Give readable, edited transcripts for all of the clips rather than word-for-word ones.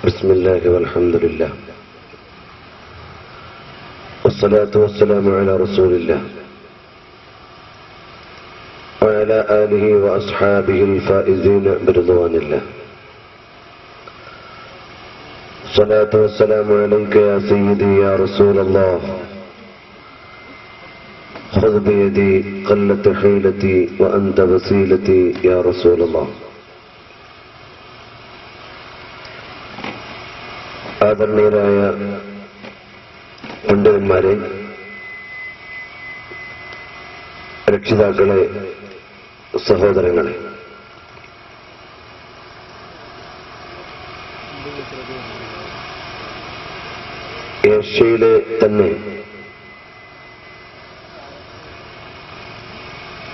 بسم الله والحمد لله والصلاة والسلام على رسول الله وعلى آله وأصحابه الفائزين برضوان الله. الصلاة والسلام عليك يا سيدي يا رسول الله، خذ بيدي قلت حيلتي وأنت وسيلتي يا رسول الله. ആദരണീയരായ പണ്ഡിതന്മാരെ, രക്ഷിതാക്കളെ, സഹോദരങ്ങളെ, ഏഷ്യയിലെ തന്നെ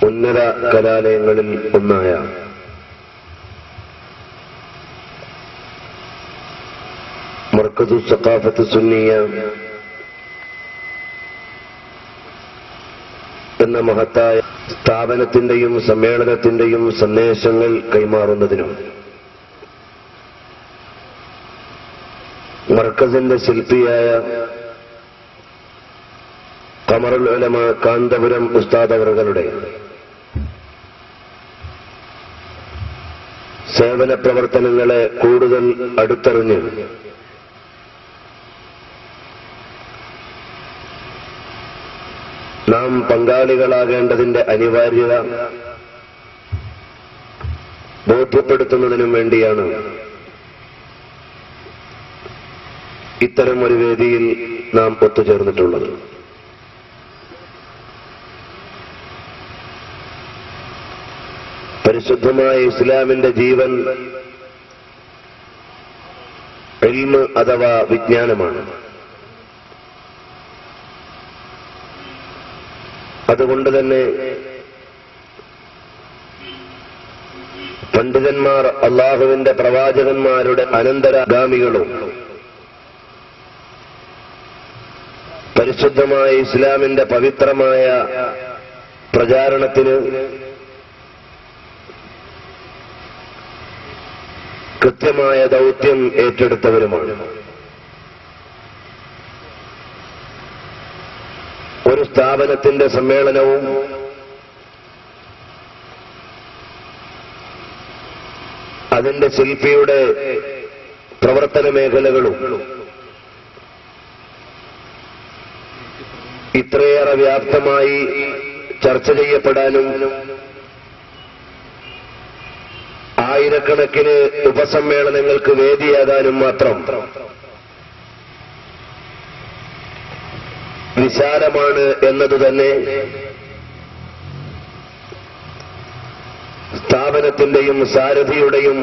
ഉന്നത കലാലയങ്ങളിൽ ഒന്നായ മർക്കസു സഖാഫത്ത് സുന്നിയ എന്ന മഹത്തായ സ്ഥാപനത്തിന്റെയും സമ്മേളനത്തിന്റെയും സന്ദേശങ്ങൾ കൈമാറുന്നതിനും മർക്കസിന്റെ ശില്പിയായ ഖമറുൽ ഉലമ കാന്തപുരം ഉസ്താദ് അവറുകളുടെ സേവന പ്രവർത്തനങ്ങളെ കൂടുതൽ അടുത്തറിഞ്ഞ് നാം പങ്കാളികളാകേണ്ടതിന്റെ അനിവാര്യത ബോധ്യപ്പെടുത്തുന്നതിനും വേണ്ടിയാണ് ഇത്തരം ഒരു വേദിയിൽ നാം ഒത്തുചേർന്നിട്ടുള്ളത്. പരിശുദ്ധമായ ഇസ്ലാമിന്റെ ജീവൻ ഇൽമ് അഥവാ വിജ്ഞാനമാണ്. അതുകൊണ്ട് തന്നെ പണ്ഡിതന്മാർ അള്ളാഹുവിന്റെ പ്രവാചകന്മാരുടെ അനന്തരഗാമികളും പരിശുദ്ധമായ ഇസ്ലാമിന്റെ പവിത്രമായ പ്രചാരണത്തിന് കൃത്യമായ ദൗത്യം ഏറ്റെടുത്തവരുമാണ്. ഒരു സ്ഥാപനത്തിന്റെ സമ്മേളനവും അതിന്റെ ശില്പിയുടെ പ്രവർത്തന മേഖലകളും ഇത്രയേറെ വ്യാപ്തമായി ചർച്ച ചെയ്യപ്പെടാനും ആയിരക്കണക്കിന് ഉപസമ്മേളനങ്ങൾക്ക് വേദിയാകാനും മാത്രം വിശാലമാണ് എന്നതുതന്നെ സ്ഥാപനത്തിന്റെയും സാരഥിയുടെയും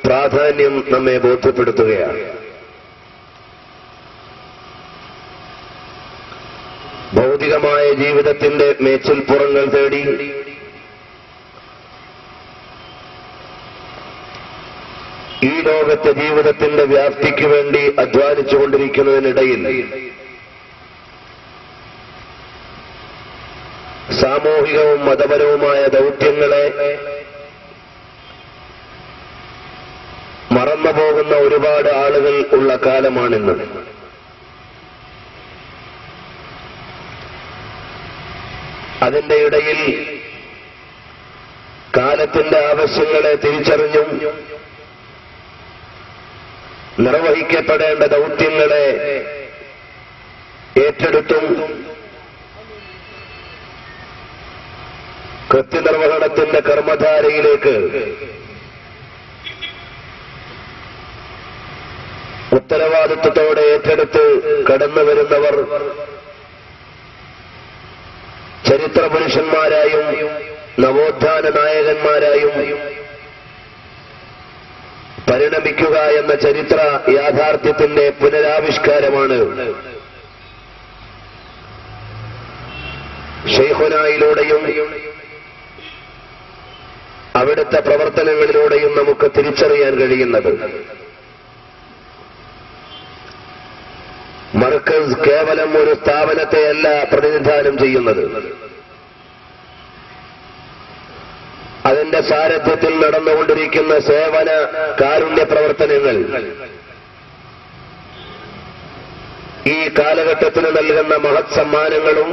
പ്രാധാന്യം നമ്മെ ബോധ്യപ്പെടുത്തുകയാണ്. ഭൗതികമായ ജീവിതത്തിന്റെ മേച്ചിൽപ്പുറങ്ങൾ തേടി ഈ ലോകത്തെ ജീവിതത്തിന്റെ വ്യാപ്തിക്ക് വേണ്ടി അധ്വാനിച്ചുകൊണ്ടിരിക്കുന്നതിനിടയിൽ സാമൂഹികവും മതപരവുമായ ദൗത്യങ്ങളെ മറന്നുപോകുന്ന ഒരുപാട് ആളുകൾ ഉള്ള കാലമാണിന്ന്. അതിന്റെ ഇടയിൽ കാലത്തിന്റെ ആവശ്യങ്ങളെ തിരിച്ചറിഞ്ഞും നിർവഹിക്കപ്പെടേണ്ട ദൗത്യങ്ങളെ ഏറ്റെടുത്തും കൃത്യനിർവഹണത്തിന്റെ കർമ്മധാരയിലേക്ക് ഉത്തരവാദിത്വത്തോടെ ഏറ്റെടുത്ത് കടന്നുവരുന്നവർ ചരിത്ര പുരുഷന്മാരായും നവോത്ഥാന നായകന്മാരായും പരിണമിക്കുക എന്ന ചരിത്ര യാഥാർത്ഥ്യത്തിന്റെ പുനരാവിഷ്കാരമാണ് ശൈഖുനായിലൂടെയും അവിടുത്തെ പ്രവർത്തനങ്ങളിലൂടെയും നമുക്ക് തിരിച്ചറിയാൻ കഴിയുന്നത്. മർക്കസ് കേവലം ഒരു സ്ഥാപനത്തെയല്ല പ്രതിനിധാനം ചെയ്യുന്നത്. അതിന്റെ സാരഥ്യത്തിൽ നടന്നുകൊണ്ടിരിക്കുന്ന സേവന കാരുണ്യ പ്രവർത്തനങ്ങൾ കാലഘട്ടത്തിന് നൽകുന്ന മഹത് സമ്മാനങ്ങളും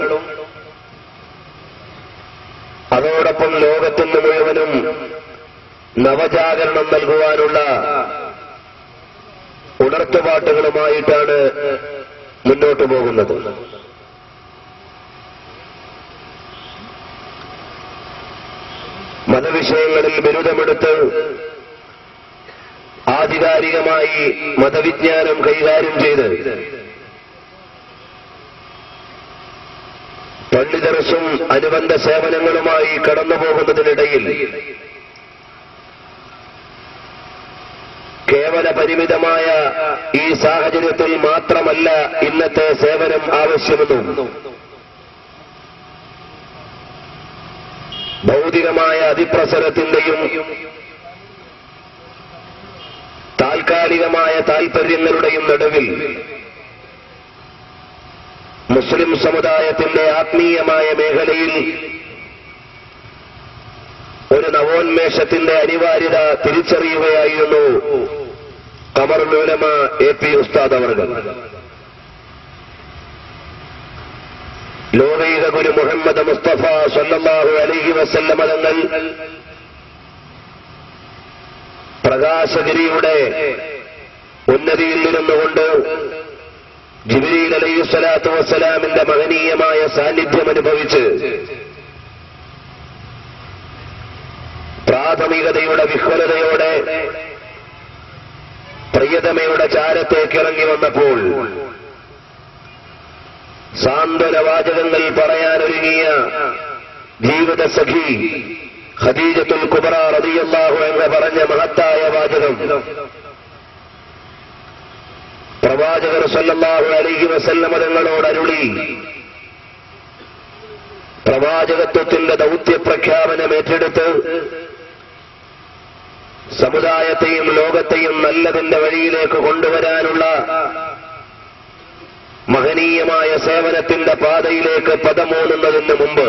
അതോടൊപ്പം ലോകത്തിന് മുഴുവനും നവജാഗരണം നൽകുവാനുള്ള ഉണർത്തുപാട്ടുകളുമായിട്ടാണ് മുന്നോട്ടു പോകുന്നത്. മതവിഷയങ്ങളിൽ ബിരുദമെടുത്ത് ആധികാരികമായി മതവിജ്ഞാനം കൈകാര്യം ചെയ്ത് പണ്ഡിതർസും അനുബന്ധ സേവനങ്ങളുമായി കടന്നുപോകുന്നതിനിടയിൽ കേവല പരിമിതമായ ഈ സാഹചര്യത്തിൽ മാത്രമല്ല ഇന്നത്തെ സേവനം ആവശ്യമെന്നും ഭൗതികമായ അതിപ്രസരത്തിന്റെയും താൽക്കാലികമായ താൽപര്യങ്ങളുടെയും നടുവിൽ മുസ്ലിം സമുദായത്തിന്റെ ആത്മീയമായ മേഖലയിൽ ഒരു നവോന്മേഷത്തിന്റെ അനിവാര്യത തിരിച്ചറിയുകയായിരുന്നു ഖമറുൽ ഉലമ എ.പി. ഉസ്താദ് അവർകൾ. ലോകൈക ഗുരു മുഹമ്മദ് മുസ്തഫ സല്ലല്ലാഹു അലൈഹി വസല്ലമ തങ്ങൾ പ്രകാശഗിരിയുടെ ഉന്നതിയിൽ ഇരുന്നുകൊണ്ട് ജിബ്രീൽ അലൈഹിസ്സലാത്തു വസ്സലാമിന്റെ മഹനീയമായ സാന്നിധ്യം അനുഭവിച്ച് പ്രാഥമികതയുടെ വിഹ്വലതയോടെ പ്രിയതമയുടെ ചാരത്തേക്ക് ഇറങ്ങി വന്നപ്പോൾ സാന്ത്വനവാചകങ്ങൾ പറയാനൊരുങ്ങിയ ജീവിതസഖി ഖദീജത്തുൽ കുബ്ര റളിയല്ലാഹു അൻഹ പറഞ്ഞ മഹത്തായ വാചകം പ്രവാചകർ സല്ലല്ലാഹു അലൈഹി വസല്ലമ തങ്ങളോട് അരുളി പ്രവാചകത്വത്തിന്റെ ദൗത്യപ്രഖ്യാപനം ഏറ്റെടുത്ത് സമുദായത്തെയും ലോകത്തെയും നല്ലതിന്റെ വഴിയിലേക്ക് കൊണ്ടുവരാനുള്ള മഹനീയമായ സേവനത്തിന്റെ പാതയിലേക്ക് പദമൂന്നുന്നതിന് മുമ്പ്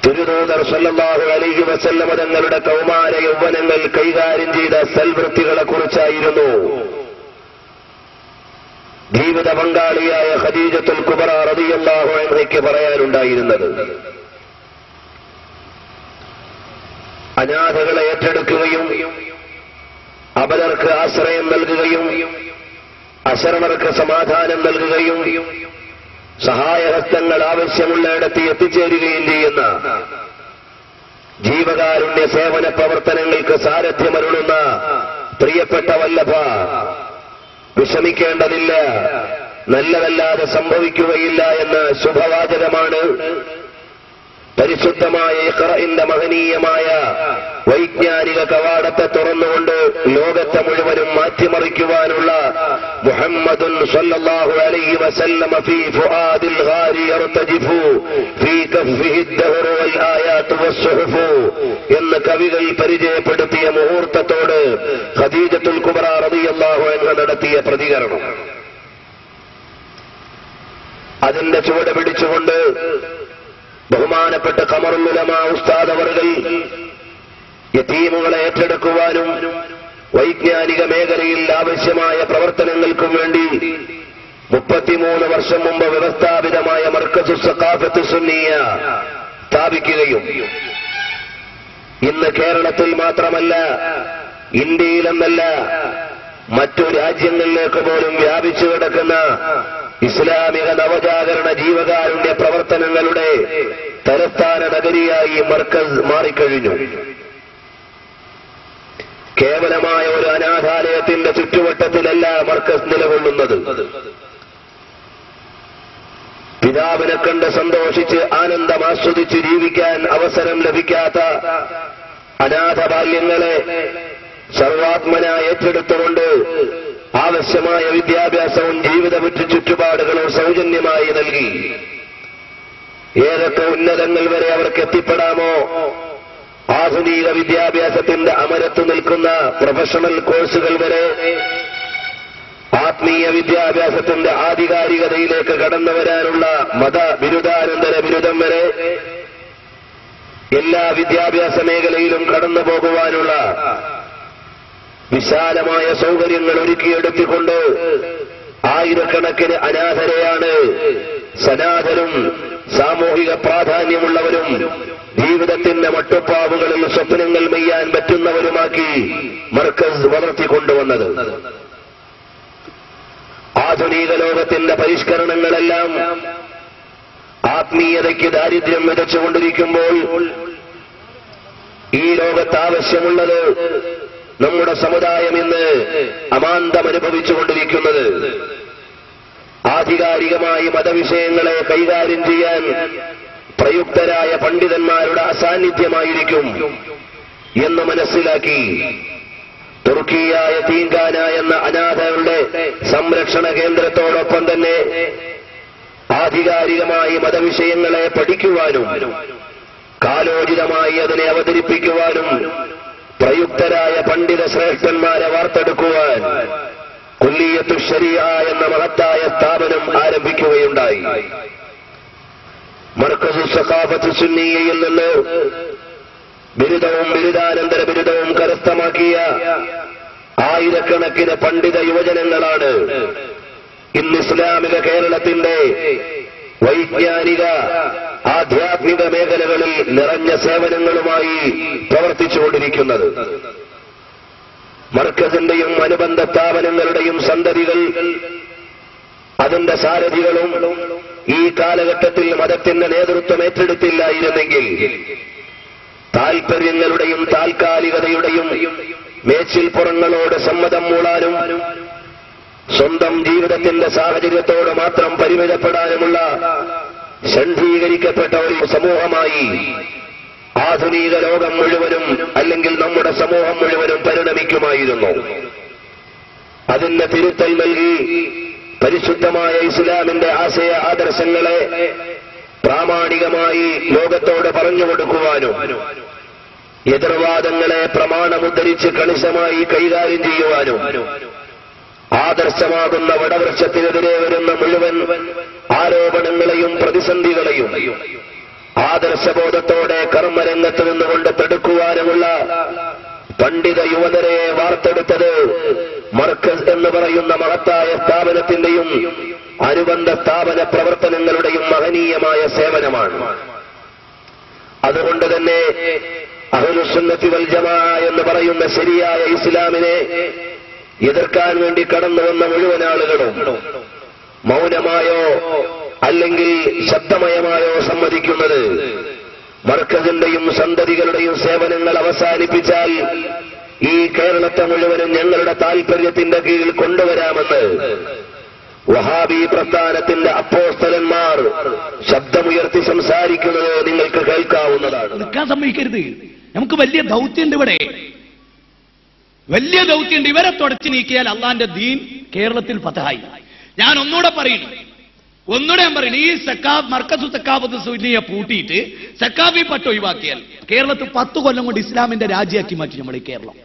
തിരുദൂതർ സല്ലല്ലാഹു അലൈഹി വസല്ലമ തങ്ങളുടെ കൗമാര യൗവനങ്ങൾ കൈകാര്യം ചെയ്ത സൽവൃത്തികളെ കുറിച്ചായിരുന്നു ജീവിത പങ്കാളിയായ ഖദീജത്തുൽ കുബ്ര റളിയല്ലാഹു അൻഹയ്ക്ക് പറയാനുണ്ടായിരുന്നത്. അനാഥകളെ ഏറ്റെടുക്കുകയും അബലർക്ക് ആശ്രയം നൽകുകയും അശരണർക്ക് സമാധാനം നൽകുകയും സഹായഹസ്തങ്ങൾ ആവശ്യമുള്ളിടത്ത് എത്തിച്ചേരുകയും ചെയ്യുന്ന ജീവകാരുണ്യ സേവന പ്രവർത്തനങ്ങൾക്ക് സാരഥ്യമരുളുന്ന പ്രിയപ്പെട്ട വല്ലഭ, വിഷമിക്കേണ്ടതില്ല, നല്ലതല്ലാതെ സംഭവിക്കുകയില്ല എന്ന ശുഭവാചകമാണ് പരിശുദ്ധമായ ഇഖ്റഇന്റെ മഹനീയമായ വൈജ്ഞാനിക കവാടത്തെ തുറന്നുകൊണ്ട് ലോകത്തെ മുഴുവനും മാറ്റിമറിക്കുവാനുള്ള മുഹമ്മദുൻ സല്ലല്ലാഹു അലൈഹി വസല്ലമ ഫീ ഫുആദിൽ ഗാരി യർതജിഫു ഫീ കഫ്ഫിഹി അദ്ദഹ്റു വൽ ആയാതു വസ്സുഹുഫു എന്ന് കവികൾ പരിചയപ്പെടുത്തിയ മുഹൂർത്തത്തോട് ഖദീജത്തുൽ കുബ്ര റളിയല്ലാഹു അൻഹ നടത്തിയ പ്രതികരണം. അതിന്റെ ചുവട് പിടിച്ചുകൊണ്ട് ബഹുമാനപ്പെട്ട ഖമറുൽ ഉലമ ഉസ്താദ് അവർകൾ യതീമുകളെ ഏറ്റെടുക്കുവാനും വൈജ്ഞാനിക മേഖലയിൽ ആവശ്യമായ പ്രവർത്തനങ്ങൾക്കും വേണ്ടി 33 വർഷം മുമ്പ് വ്യവസ്ഥാപിതമായ മർക്കസുസ് സഖാഫത്ത് സുന്നിയ സ്ഥാപിക്കുകയും ഇന്ന് കേരളത്തിൽ മാത്രമല്ല ഇന്ത്യയിലെന്നല്ല മറ്റു രാജ്യങ്ങളിലേക്ക് പോലും വ്യാപിച്ചു കിടക്കുന്ന ഇസ്ലാമിക നവജാഗരണ ജീവകാരുണ്യ പ്രവർത്തനങ്ങളുടെ തലസ്ഥാന നഗരിയായി മർക്കസ് മാറിക്കഴിഞ്ഞു. കേവലമായ ഒരു അനാഥാലയത്തിന്റെ ചുറ്റുവട്ടത്തിലല്ല മർക്കസ് നിലകൊള്ളുന്നത്. പിതാവിനെ കണ്ട് സന്തോഷിച്ച് ആനന്ദം ആസ്വദിച്ച് ജീവിക്കാൻ അവസരം ലഭിക്കാത്ത അനാഥ ബാല്യങ്ങളെ സർവാത്മന ഏറ്റെടുത്തുകൊണ്ട് ആവശ്യമായ വിദ്യാഭ്യാസവും ജീവിത ചുറ്റുപാടുകളും സൗജന്യമായി നൽകി ഏതൊക്കെ ഉന്നതങ്ങൾ വരെ അവർക്ക് എത്തിപ്പെടാമോ ആധുനിക വിദ്യാഭ്യാസത്തിന്റെ അമരത്ത് നിൽക്കുന്ന പ്രൊഫഷണൽ കോഴ്സുകൾ വരെ ആത്മീയ വിദ്യാഭ്യാസത്തിന്റെ ആധികാരികതയിലേക്ക് കടന്നു വരാനുള്ള മത ബിരുദാനന്തര ബിരുദം വരെ എല്ലാ വിദ്യാഭ്യാസ മേഖലയിലും കടന്നു പോകുവാനുള്ള വിശാലമായ സൗകര്യങ്ങൾ ഒരുക്കിയെടുത്തിക്കൊണ്ട് ആയിരക്കണക്കിന് അനാഥരെയാണ് സനാതനും സാമൂഹിക പ്രാധാന്യമുള്ളവരും ജീവിതത്തിന്റെ മട്ടുപ്പാവുകളിൽ സ്വപ്നങ്ങൾ മെയ്യാൻ പറ്റുന്നവരുമാക്കി മർക്കസ് വളർത്തിക്കൊണ്ടുവന്നത്. ആധുനിക ലോകത്തിന്റെ പരിഷ്കരണങ്ങളെല്ലാം ആത്മീയതയ്ക്ക് ദാരിദ്ര്യം വിതച്ചുകൊണ്ടിരിക്കുമ്പോൾ ഈ ലോകത്ത് ആവശ്യമുള്ളത് നമ്മുടെ സമുദായം ഇന്ന് അമാന്തം അനുഭവിച്ചുകൊണ്ടിരിക്കുന്നത് ആധികാരികമായി മതവിഷയങ്ങളെ കൈകാര്യം ചെയ്യാൻ പ്രയുക്തരായ പണ്ഡിതന്മാരുടെ അസാന്നിധ്യമായിരിക്കും എന്ന് മനസ്സിലാക്കി തുർക്കിയായ തീങ്കാന എന്ന അനാഥകളുടെ സംരക്ഷണ കേന്ദ്രത്തോടൊപ്പം തന്നെ ആധികാരികമായി മതവിഷയങ്ങളെ പഠിക്കുവാനും കാലോചിതമായി അതിനെ അവതരിപ്പിക്കുവാനും പ്രയുക്തരായ പണ്ഡിത ശ്രേഷ്ഠന്മാരെ വാർത്തെടുക്കുവാൻ കുല്ലിയത്തു ശരിയ എന്ന മഹത്തായ സ്ഥാപനം ആരംഭിക്കുകയുണ്ടായി. മർക്കസു സഖാഫത്ത് സുന്നിയയിൽ നിന്ന് ബിരുദവും ബിരുദാനന്തര ബിരുദവും കരസ്ഥമാക്കിയ ആയിരക്കണക്കിന് പണ്ഡിത യുവജനങ്ങളാണ് ഇന്ന് ഇസ്ലാമിക കേരളത്തിന്റെ വൈജ്ഞാനിക ആധ്യാത്മിക മേഖലകളിൽ നിറഞ്ഞ സേവനങ്ങളുമായി പ്രവർത്തിച്ചുകൊണ്ടിരിക്കുന്നത്. മർക്കസിന്റെയും അനുബന്ധ സ്ഥാപനങ്ങളുടെയും സന്തതികൾ അതിന്റെ സാരഥികളും ഈ കാലഘട്ടത്തിൽ മതത്തിന്റെ നേതൃത്വം ഏറ്റെടുത്തില്ലായിരുന്നെങ്കിൽ താൽപര്യങ്ങളുടെയും താൽക്കാലികതയുടെയും മേച്ചിൽപ്പുറങ്ങളോട് സമ്മതം മൂളാനും സ്വന്തം ജീവിതത്തിന്റെ സാഹചര്യത്തോട് മാത്രം പരിമിതപ്പെടാനുമുള്ള ഷണ്ഡീകരിക്കപ്പെട്ട ഒരു സമൂഹമായി ആധുനിക ലോകം മുഴുവനും അല്ലെങ്കിൽ നമ്മുടെ സമൂഹം മുഴുവനും പരിണമിക്കുമായിരുന്നു. അതിന് തിരുത്തൽ നൽകി പരിശുദ്ധമായ ഇസ്ലാമിന്റെ ആശയ ആദർശങ്ങളെ പ്രാമാണികമായി ലോകത്തോട് പറഞ്ഞുകൊടുക്കുവാനും എതിർവാദങ്ങളെ പ്രമാണമുദ്ധരിച്ച് കണിശമായി കൈകാര്യം ചെയ്യുവാനും ആദർശമാകുന്ന വടവൃക്ഷത്തിനെതിരെ വരുന്ന മുഴുവൻ ആരോപണങ്ങളെയും പ്രതിസന്ധികളെയും ആദർശബോധത്തോടെ കർമ്മരംഗത്ത് നിന്നുകൊണ്ട് തടുക്കുവാനുമുള്ള പണ്ഡിത യുവതരെ വാർത്തെടുത്തത് മർക്കസ് എന്ന് പറയുന്ന മഹത്തായ സ്ഥാപനത്തിന്റെയും അനുബന്ധ സ്ഥാപന പ്രവർത്തനങ്ങളുടെയും മഹനീയമായ സേവനമാണ്. അതുകൊണ്ട് തന്നെ അഹ്ലുസുന്നത്തി വൽ ജമാഅ എന്ന് പറയുന്ന ശരിയായ ഇസ്ലാമിനെ എതിർക്കാൻ വേണ്ടി കടന്നു വന്ന മുഴുവൻ ആളുകളും മൗനമായോ അല്ലെങ്കിൽ ശബ്ദമയമായോ സമ്മതിക്കുന്നത് മർക്കസിന്റെയും സന്തതികളുടെയും സേവനങ്ങൾ അവസാനിപ്പിച്ചാൽ ഈ കേരളത്തെ മുഴുവനും ഞങ്ങളുടെ താൽപര്യത്തിന്റെ കീഴിൽ കൊണ്ടുവരാമെന്ന് വഹാബി പ്രസ്ഥാനത്തിന്റെ അപ്പോസ്തലന്മാർ ശബ്ദമുയർത്തി സംസാരിക്കുന്നത് നിങ്ങൾക്ക് കേൾക്കാവുന്നതാണ്. നിൽക്കാൻ സമ്മതിക്കരുത്. നമുക്ക് വലിയ ദൗത്യമുണ്ട്, ഇവിടെ വലിയ ദൗത്യമുണ്ട്. ഇവരെ തുടച്ചു നീക്കിയാൽ അള്ളാന്റെ ദീൻ കേരളത്തിൽ ഫതഹായി. ഞാൻ ഒന്നുകൂടെ പറയുന്നു, ഞാൻ പറയുന്നു, ഈ മർക്കസു സക്കാഫത്ത് സുന്നിയെ പൂട്ടിയിട്ട് സക്കാഫി പട്ട് ഒഴിവാക്കിയാൽ കേരളത്തിൽ 10 കൊല്ലം കൊണ്ട് ഇസ്ലാമിന്റെ രാജ്യമാക്കി മാറ്റി നമ്മുടെ കേരളം.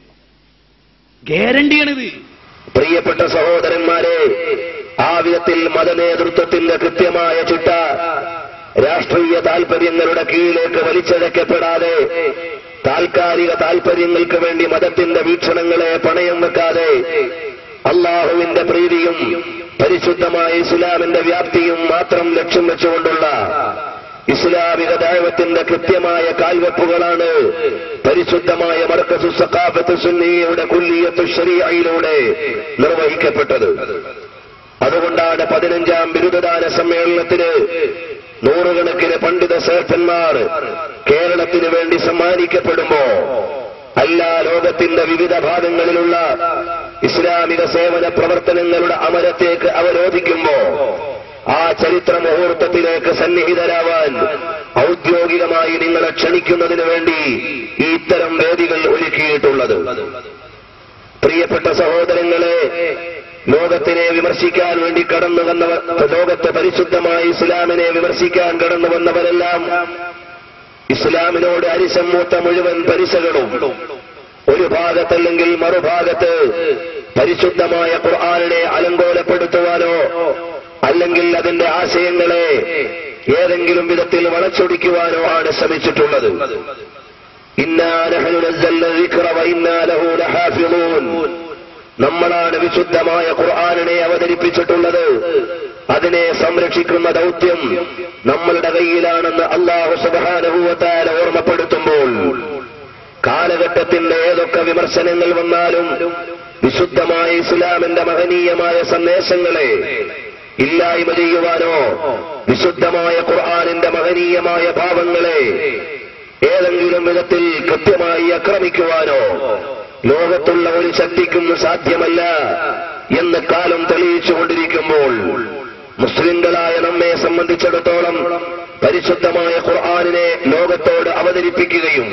ഗ്യാരണ്ടിയാണിത്. പ്രിയപ്പെട്ട സഹോദരന്മാരെ, ആ വിധത്തിൽ മതനേതൃത്വത്തിന്റെ കൃത്യമായ ചിട്ട രാഷ്ട്രീയ താൽപര്യങ്ങളുടെ കീഴിലേക്ക് വലിച്ചഴക്കപ്പെടാതെ താൽക്കാലിക താൽപര്യങ്ങൾക്ക് വേണ്ടി മതത്തിന്റെ വീക്ഷണങ്ങളെ പണയം വെക്കാതെ അള്ളാഹുവിന്റെ പ്രീതിയും പരിശുദ്ധമായ ഇസ്ലാമിന്റെ വ്യാപ്തിയും മാത്രം ലക്ഷ്യം വെച്ചുകൊണ്ടുള്ള ഇസ്ലാമിക ദഅവത്തിന്റെ കൃത്യമായ കാൽവെപ്പുകളാണ് പരിശുദ്ധമായ മർക്കസു സഖാഫത്ത് സുന്നിയുടെ കുല്ലിയത്തു ശരീഅയിലൂടെ നിർവഹിക്കപ്പെട്ടത്. അതുകൊണ്ടാണ് 15ാം ബിരുദദാന സമ്മേളനത്തിന് നൂറുകണക്കിന് പണ്ഡിത ശ്രേഷ്ഠന്മാർ കേരളത്തിന് വേണ്ടി സമ്മാനിക്കപ്പെടുമ്പോ എല്ലാ ലോകത്തിന്റെ വിവിധ ഭാഗങ്ങളിലുള്ള ഇസ്ലാമിക സേവന പ്രവർത്തനങ്ങളുടെ അമരത്തേക്ക് അവരോധിക്കുമ്പോ ആ ചരിത്ര മുഹൂർത്തത്തിലേക്ക് സന്നിഹിതരാവാൻ ഔദ്യോഗികമായി നിങ്ങളെ ക്ഷണിക്കുന്നതിന് വേണ്ടി ഈ ഇത്തരം വേദികൾ ഒരുക്കിയിട്ടുള്ളത്. പ്രിയപ്പെട്ട സഹോദരങ്ങളെ, ലോകത്തിനെ വിമർശിക്കാൻ വേണ്ടി കടന്നു വന്നവർ, ലോകത്തെ പരിശുദ്ധമായ ഇസ്ലാമിനെ വിമർശിക്കാൻ കടന്നു വന്നവരെല്ലാം ഇസ്ലാമിനോട് അരിശം മൂത്ത മുഴുവൻ പരിസകളും ഒരു ഭാഗത്തല്ലെങ്കിൽ മറുഭാഗത്ത് പരിശുദ്ധമായ ഖുർആനിനെ അലങ്കോലപ്പെടുത്തുവാനോ അല്ലെങ്കിൽ അതിന്റെ ആശയങ്ങളെ ഏതെങ്കിലും വിധത്തിൽ വളച്ചൊടിക്കുവാനോ ആണ് ശ്രമിച്ചിട്ടുള്ളത്. ഇന്നാ നഹ്നു നസ്സൽന ദിക്റ വ ഇന്നാ ലഹു ലഹാഫിളൂൻ. നമ്മളാണ് വിശുദ്ധമായ ഖുർആനിനെ അവതരിപ്പിച്ചിട്ടുള്ളത്. അതിനെ സംരക്ഷിക്കുന്ന ദൗത്യം നമ്മളുടെ കയ്യിലാണെന്ന് അല്ലാഹു സുബ്ഹാനഹു വ തആല ഓർമ്മപ്പെടുത്തുമ്പോൾ കാലഘട്ടത്തിന്റെ ഏതൊക്കെ വിമർശനങ്ങൾ വന്നാലും വിശുദ്ധമായ ഇസ്ലാമിന്റെ മഹനീയമായ സന്ദേശങ്ങളെ ഇല്ലായ്മ ചെയ്യുവാനോ വിശുദ്ധമായ ഖുർആനിന്റെ മഹനീയമായ ഭാവങ്ങളെ ഏതെങ്കിലും വിധത്തിൽ കൃത്യമായി ആക്രമിക്കുവാനോ ലോകത്തുള്ള ഒരു ശക്തിക്കും സാധ്യമല്ല എന്ന് കാലം തെളിയിച്ചുകൊണ്ടിരിക്കുമ്പോൾ മുസ്ലിംകളായ നമ്മെ സംബന്ധിച്ചിടത്തോളം പരിശുദ്ധമായ ഖുർആനിനെ ലോകത്തോട് അവതരിപ്പിക്കുകയും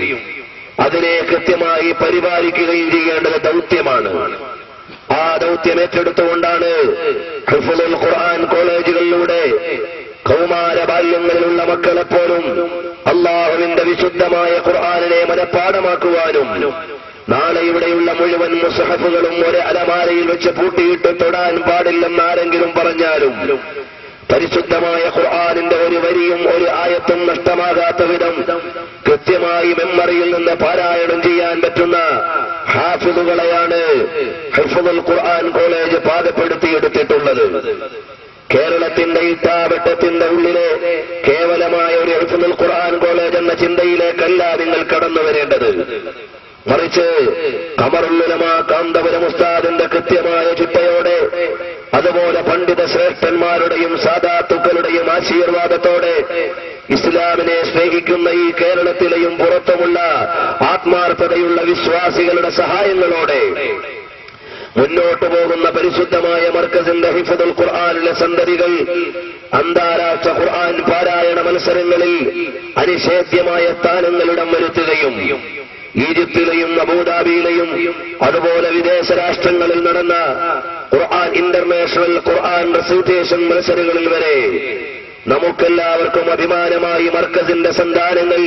അതിനെ കൃത്യമായി പരിപാലിക്കുകയും ചെയ്യേണ്ടത് ദൗത്യമാണ്. ആ ദൗത്യം ഏറ്റെടുത്തുകൊണ്ടാണ് ഹിഫ്ളുൽ ഖുർആൻ കോളേജുകളിലൂടെ കൗമാര ബാല്യങ്ങളിലുള്ള മക്കളെപ്പോലും അല്ലാഹുവിന്റെ വിശുദ്ധമായ ഖുർആനിനെ മനഃപ്പാഠമാക്കുവാനും നാളെ ഇവിടെയുള്ള മുഴുവൻ മുസ്ഹഫുകളും ഒരു അലമാരയിൽ വെച്ച് പൂട്ടിയിട്ട് തൊടാൻ പാടില്ലെന്ന് ആരെങ്കിലും പറഞ്ഞാലും പരിശുദ്ധമായ ഖുർആനിന്റെ ഒരു വരിയും ഒരു ആയത്തും നഷ്ടമാകാത്ത വിധം കൃത്യമായി മെമ്മറിയിൽ നിന്ന് പാരായണം ചെയ്യാൻ പറ്റുന്ന ഹാഫിദുകളെയാണ് ഹിഫ്ളുൽ ഖുർആൻ കോളേജ് പാകപ്പെടുത്തിയെടുത്തിട്ടുള്ളത്. കേരളത്തിന്റെ ഇട്ടാവട്ടത്തിന്റെ ഉള്ളിലെ കേവലമായ ഒരു ഹിഫ്ളുൽ ഖുർആൻ കോളേജ് എന്ന ചിന്തയിലേക്കല്ല നിങ്ങൾ കടന്നു വരേണ്ടത്. മറിച്ച് ഖമറുൽ ഉലമാ കാന്തപുരം ഉസ്താദിന്റെ കൃത്യമായ ചിട്ടയോടെ അതുപോലെ പണ്ഡിത ശ്രേഷ്ഠന്മാരുടെയും സാദാത്തുക്കളുടെയും ആശീർവാദത്തോടെ ഇസ്ലാമിനെ സ്നേഹിക്കുന്ന ഈ കേരളത്തിലെയും പുറത്തുമുള്ള ആത്മാർത്ഥതയുള്ള വിശ്വാസികളുടെ സഹായങ്ങളോടെ മുന്നോട്ടു പോകുന്ന പരിശുദ്ധമായ മർക്കസിന്റെ ഹിഫ്ളുൽ ഖുർആനിലെ സന്തതികൾ അന്താരാഷ്ട്ര ഖുർആൻ പാരായണ മത്സരങ്ങളിൽ അനിഷേധ്യമായ സ്ഥാനങ്ങൾ ഇടം വരുത്തുകയും ഈജിപ്തിലെയും അബൂദാബിയിലെയും അതുപോലെ വിദേശ രാഷ്ട്രങ്ങളിൽ നടന്ന ഖുർആൻ ഇന്റർനാഷണൽ ഖുർആൻ റെസിറ്റേഷൻ മത്സരങ്ങളിൽ വരെ നമുക്കെല്ലാവർക്കും അഭിമാനമായി മർക്കസിന്റെ സന്താനങ്ങൾ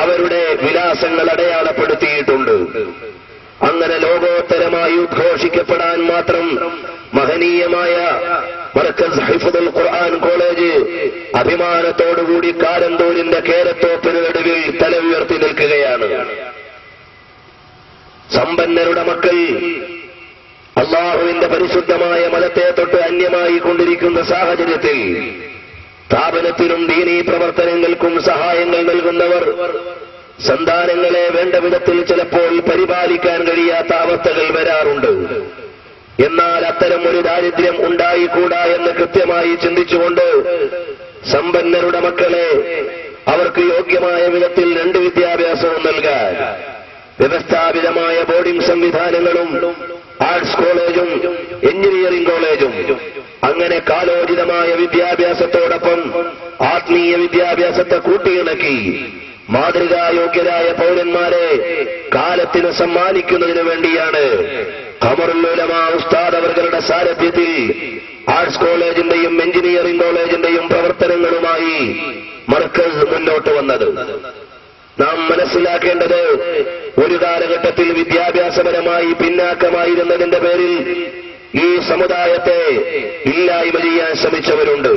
അവരുടെ വിലാസങ്ങൾ അടയാളപ്പെടുത്തിയിട്ടുണ്ട്. അങ്ങനെ ലോകോത്തരമായി ഉദ്ഘോഷിക്കപ്പെടാൻ മാത്രം മഹനീയമായ മർക്കസ് ഹിഫ്ളുൽ ഖുർആൻ കോളേജ് അഭിമാനത്തോടുകൂടി കാരന്തൂരിന്റെ കേരത്തോപ്പിന് നടുവിൽ തല ഉയർത്തി നിൽക്കുകയാണ്. സമ്പന്നരുടെ മക്കൾ അല്ലാഹുവിന്റെ പരിശുദ്ധമായ മതത്തെ തൊട്ട് അന്യമായി കൊണ്ടിരിക്കുന്ന സാഹചര്യത്തിൽ സ്ഥാപനത്തിനും ദീനീ പ്രവർത്തനങ്ങൾക്കും സഹായങ്ങൾ നൽകുന്നവർ സന്താനങ്ങളെ വേണ്ട വിധത്തിൽ ചിലപ്പോൾ പരിപാലിക്കാൻ കഴിയാത്ത അവസ്ഥകൾ വരാറുണ്ട്. എന്നാൽ അത്തരം ഒരു ദാരിദ്ര്യം ഉണ്ടായിക്കൂടാ എന്ന് കൃത്യമായി ചിന്തിച്ചുകൊണ്ട് സമ്പന്നരുടെ മക്കളെ അവർക്ക് യോഗ്യമായ വിധത്തിൽ രണ്ട് വിദ്യാഭ്യാസവും നൽകാൻ വ്യവസ്ഥാപിതമായ ബോർഡിംഗ് സംവിധാനങ്ങളും ആർട്സ് കോളേജും എഞ്ചിനീയറിംഗ് കോളേജും അങ്ങനെ കാലോചിതമായ വിദ്യാഭ്യാസത്തോടൊപ്പം ആത്മീയ വിദ്യാഭ്യാസത്തെ കൂട്ടിയിണക്കി മാതൃകായോഗ്യരായ പൗരന്മാരെ കാലത്തിന് സമ്മാനിക്കുന്നതിനു വേണ്ടിയാണ് ഖമറുൽ ഉലമാ ഉസ്താദ് അവരുടെ സാരഥ്യത്തിൽ ആർട്സ് കോളേജിന്റെയും എഞ്ചിനീയറിംഗ് കോളേജിന്റെയും പ്രവർത്തനങ്ങളുമായി മർക്കസ് മുന്നോട്ട് വന്നത്. നാം മനസ്സിലാക്കേണ്ടത് ഒരു കാലഘട്ടത്തിൽ വിദ്യാഭ്യാസപരമായി പിന്നാക്കമായിരുന്നതിന്റെ പേരിൽ ഈ സമുദായത്തെ ഇല്ലായ്മ ചെയ്യാൻ ശ്രമിച്ചവരുണ്ട്.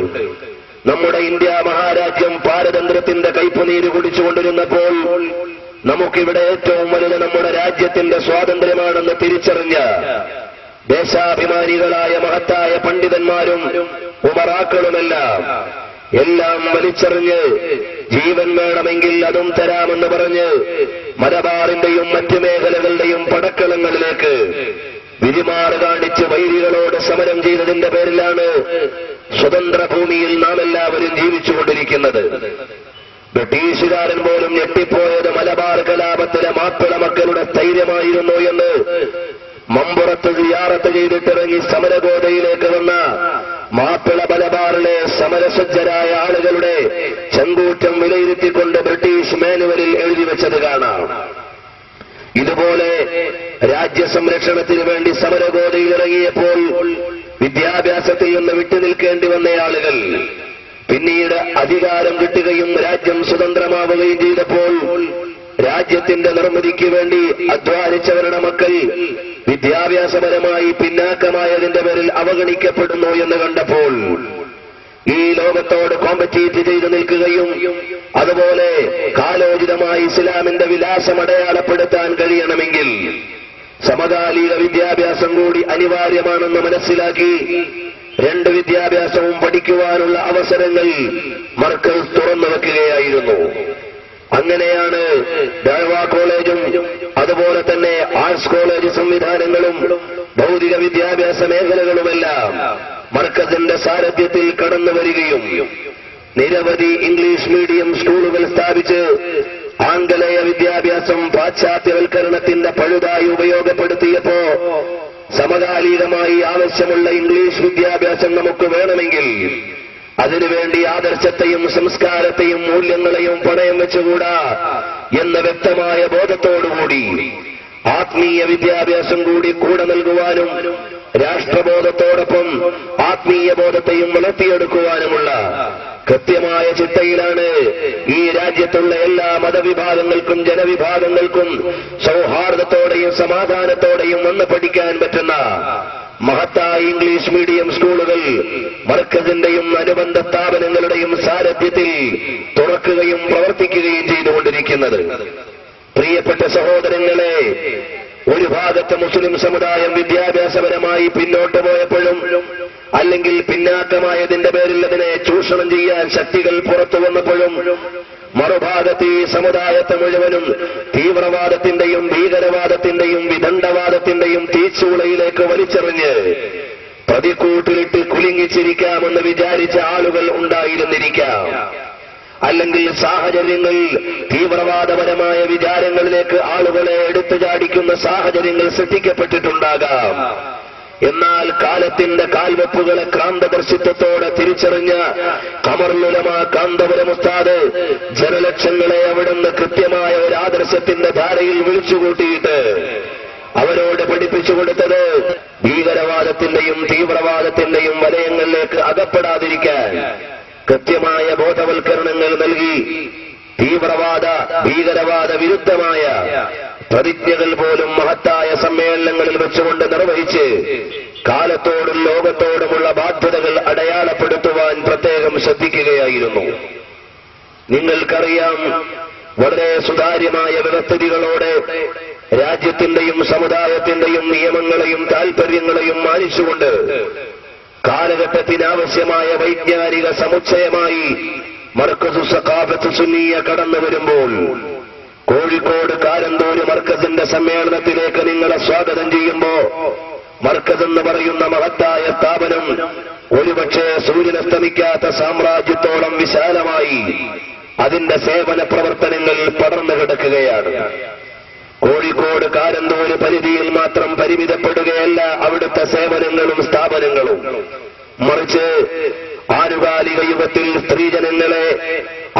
നമ്മുടെ ഇന്ത്യ മഹാരാജ്യം പാരതന്ത്ര്യത്തിന്റെ കൈപ്പുനീര് കുടിച്ചുകൊണ്ടിരുന്നപ്പോൾ നമുക്കിവിടെ ഏറ്റവും വലുത് നമ്മുടെ രാജ്യത്തിന്റെ സ്വാതന്ത്ര്യമാണെന്ന് തിരിച്ചറിഞ്ഞ ദേശാഭിമാനികളായ മഹത്തായ പണ്ഡിതന്മാരും ഉമറാക്കളുമെല്ലാം എല്ലാം വലിച്ചെറിഞ്ഞ് ജീവൻ വേണമെങ്കിൽ അതും തരാമെന്ന് പറഞ്ഞ് മലബാറിന്റെയും മറ്റു മേഖലകളുടെയും പടക്കളങ്ങളിലേക്ക് വിരിമാറ് കാണിച്ച് വൈരികളോട് സമരം ചെയ്തതിന്റെ പേരിലാണ് സ്വതന്ത്ര ഭൂമിയിൽ നാം എല്ലാവരും ജീവിച്ചുകൊണ്ടിരിക്കുന്നത്. ബ്രിട്ടീഷുകാരൻ പോലും ഞെട്ടിപ്പോയത് മലബാർ കലാപത്തിലെ മാപ്പിള മക്കളുടെ സ്ഥൈര്യമായിരുന്നു എന്ന് മമ്പുറത്ത് സിയാറത്ത് ചെയ്തിട്ടിറങ്ങി സമരഗോതയിലേക്ക് വന്ന മാപ്പിള മലബാറിലെ സമരസജ്ജരായ ആളുകളുടെ ചങ്കൂറ്റം വിലയിരുത്തിക്കൊണ്ട് ബ്രിട്ടീഷ് മാനുവലിൽ എഴുതി വെച്ചത് കാണാം. ഇതുപോലെ രാജ്യസംരക്ഷണത്തിന് വേണ്ടി സമരഗോതയിൽ ഇറങ്ങിയപ്പോൾ വിദ്യാഭ്യാസത്തിൽ നിന്ന് വിട്ടുനിൽക്കേണ്ടി വന്ന ആളുകൾ പിന്നീട് അധികാരം കിട്ടുകയും രാജ്യം സ്വതന്ത്രമാവുകയും ചെയ്തപ്പോൾ രാജ്യത്തിന്റെ നിർമ്മിതിക്ക് വേണ്ടി അധ്വാനിച്ചവരുടെ മക്കൾ വിദ്യാഭ്യാസപരമായി പിന്നാക്കമായതിന്റെ പേരിൽ അവഗണിക്കപ്പെടുന്നു എന്ന് കണ്ടപ്പോൾ ഈ ലോകത്തോട് കോമ്പറ്റീറ്റ് ചെയ്ത് നിൽക്കുകയും അതുപോലെ കാലോചിതമായി ഇസ്ലാമിന്റെ വിലാസം അടയാളപ്പെടുത്താൻ കഴിയണമെങ്കിൽ സമകാലിക വിദ്യാഭ്യാസം കൂടി അനിവാര്യമാണെന്ന് മനസ്സിലാക്കി 2 വിദ്യാഭ്യാസവും പഠിക്കുവാനുള്ള അവസരങ്ങൾ മർക്കസ് തുറന്നു വെക്കുകയായിരുന്നു. അങ്ങനെയാണ് ദഅവ കോളേജും അതുപോലെ തന്നെ ആർട്സ് കോളേജ് സംവിധാനങ്ങളും ഭൗതിക വിദ്യാഭ്യാസ മേഖലകളുമെല്ലാം മർക്കസിന്റെ സാരഥ്യത്തിൽ കടന്നു വരികയും നിരവധി ഇംഗ്ലീഷ് മീഡിയം സ്കൂളുകൾ സ്ഥാപിച്ച് ആംഗലേയ വിദ്യാഭ്യാസം പാശ്ചാത്യവൽക്കരണത്തിന്റെ പഴുതായി ഉപയോഗപ്പെടുത്തിയപ്പോ സമകാലികമായി ആവശ്യമുള്ള ഇംഗ്ലീഷ് വിദ്യാഭ്യാസം നമുക്ക് വേണമെങ്കിൽ അതിനുവേണ്ടി ആദർശത്തെയും സംസ്കാരത്തെയും മൂല്യങ്ങളെയും പണയം വെച്ചുകൂടാ എന്ന വ്യക്തമായ ബോധത്തോടുകൂടി ആത്മീയ വിദ്യാഭ്യാസം കൂടി കൂടെ നൽകുവാനും രാഷ്ട്രബോധത്തോടൊപ്പം ആത്മീയ ബോധത്തെയും വളർത്തിയെടുക്കുവാനുമുള്ള കൃത്യമായ ചിട്ടയിലാണ് ഈ രാജ്യത്തുള്ള എല്ലാ മതവിഭാഗങ്ങൾക്കും ജനവിഭാഗങ്ങൾക്കും സൗഹാർദ്ദത്തോടെയും സമാധാനത്തോടെയും വന്ന് പഠിക്കാൻ പറ്റുന്ന മഹത്തായ ഇംഗ്ലീഷ് മീഡിയം സ്കൂളുകൾ മർക്കസിന്റെയും അനുബന്ധ സ്ഥാപനങ്ങളുടെയും സാരഥ്യത്തിൽ തുറക്കുകയും പ്രവർത്തിക്കുകയും ചെയ്തുകൊണ്ടിരിക്കുന്നത്. പ്രിയപ്പെട്ട സഹോദരങ്ങളെ, ഒരു ഭാഗത്ത് മുസ്ലിം സമുദായം വിദ്യാഭ്യാസപരമായി പിന്നോട്ട് പോയപ്പോഴും അല്ലെങ്കിൽ പിന്നാക്കമായതിന്റെ പേരിൽ അതിനെ ചൂഷണം ചെയ്യാൻ ശക്തികൾ പുറത്തു വന്നപ്പോഴും മറുഭാഗത്ത് ഈ സമുദായത്തെ മുഴുവനും തീവ്രവാദത്തിന്റെയും ഭീകരവാദത്തിന്റെയും വിദണ്ഡവാദത്തിന്റെയും തീച്ചൂളയിലേക്ക് വലിച്ചെറിഞ്ഞ് പ്രതിക്കൂട്ടിലിട്ട് കുലുങ്ങിച്ചിരിക്കാമെന്ന് വിചാരിച്ച ആളുകൾ ഉണ്ടായിരുന്നിരിക്കാം. അല്ലെങ്കിൽ സാഹചര്യങ്ങൾ തീവ്രവാദപരമായ വിചാരങ്ങളിലേക്ക് ആളുകളെ എടുത്തു ചാടിക്കുന്ന സാഹചര്യങ്ങൾ സൃഷ്ടിക്കപ്പെട്ടിട്ടുണ്ടാകാം. എന്നാൽ കാലത്തിന്റെ കാൽവെപ്പുകളെ ക്രാന്തദർശിത്വത്തോടെ തിരിച്ചറിഞ്ഞ ഖമറുൽ കാന്തപുരം ഉസ്താദ് ജനലക്ഷങ്ങളെ അവിടുന്ന് കൃത്യമായ ഒരു ആദർശത്തിന്റെ ധാരയിൽ വിളിച്ചുകൂട്ടിയിട്ട് അവരോട് പഠിപ്പിച്ചു കൊടുത്തത് ഭീകരവാദത്തിന്റെയും തീവ്രവാദത്തിന്റെയും വലയങ്ങളിലേക്ക് അകപ്പെടാതിരിക്കാൻ കൃത്യമായ ബോധവൽക്കരണങ്ങൾ നൽകി തീവ്രവാദ ഭീകരവാദ വിരുദ്ധമായ പ്രതിജ്ഞകൾ പോലും മഹത്തായ സമ്മേളനങ്ങളിൽ വെച്ചുകൊണ്ട് നിർവഹിച്ച് കാലത്തോടും ലോകത്തോടുമുള്ള ബാധ്യതകൾ അടയാളപ്പെടുത്തുവാൻ പ്രത്യേകം ശ്രദ്ധിക്കുകയായിരുന്നു. നിങ്ങൾക്കറിയാം, വളരെ സുതാര്യമായ വ്യവസ്ഥിതികളോടെ രാജ്യത്തിന്റെയും സമുദായത്തിന്റെയും നിയമങ്ങളെയും താൽപര്യങ്ങളെയും മാനിച്ചുകൊണ്ട് കാലഘട്ടത്തിനാവശ്യമായ വൈജ്ഞാനിക സമുച്ചയമായി മർക്കസു സഖാഫത്ത് സുന്നിയ കടന്നു വരുമ്പോൾ കോഴിക്കോട് കാരന്തൂര് മർക്കസിന്റെ സമ്മേളനത്തിലേക്ക് നിങ്ങളെ സ്വാഗതം ചെയ്യുമ്പോ മർക്കസ് എന്ന് പറയുന്ന മഹത്തായ സ്ഥാപനം ഒരുപക്ഷെ സൂര്യനസ്തമിക്കാത്ത സാമ്രാജ്യത്തോളം വിശാലമായി അതിന്റെ സേവന പ്രവർത്തനങ്ങൾ പടർന്നു കിടക്കുകയാണ്. കോഴിക്കോട് കാരന്തൂര് പരിധിയിൽ മാത്രം പരിമിതപ്പെടുകയല്ല അവിടുത്തെ സേവനങ്ങളും സ്ഥാപനങ്ങളും, മറിച്ച് ആനുകാലിക യുഗത്തിൽ സ്ത്രീജനങ്ങളെ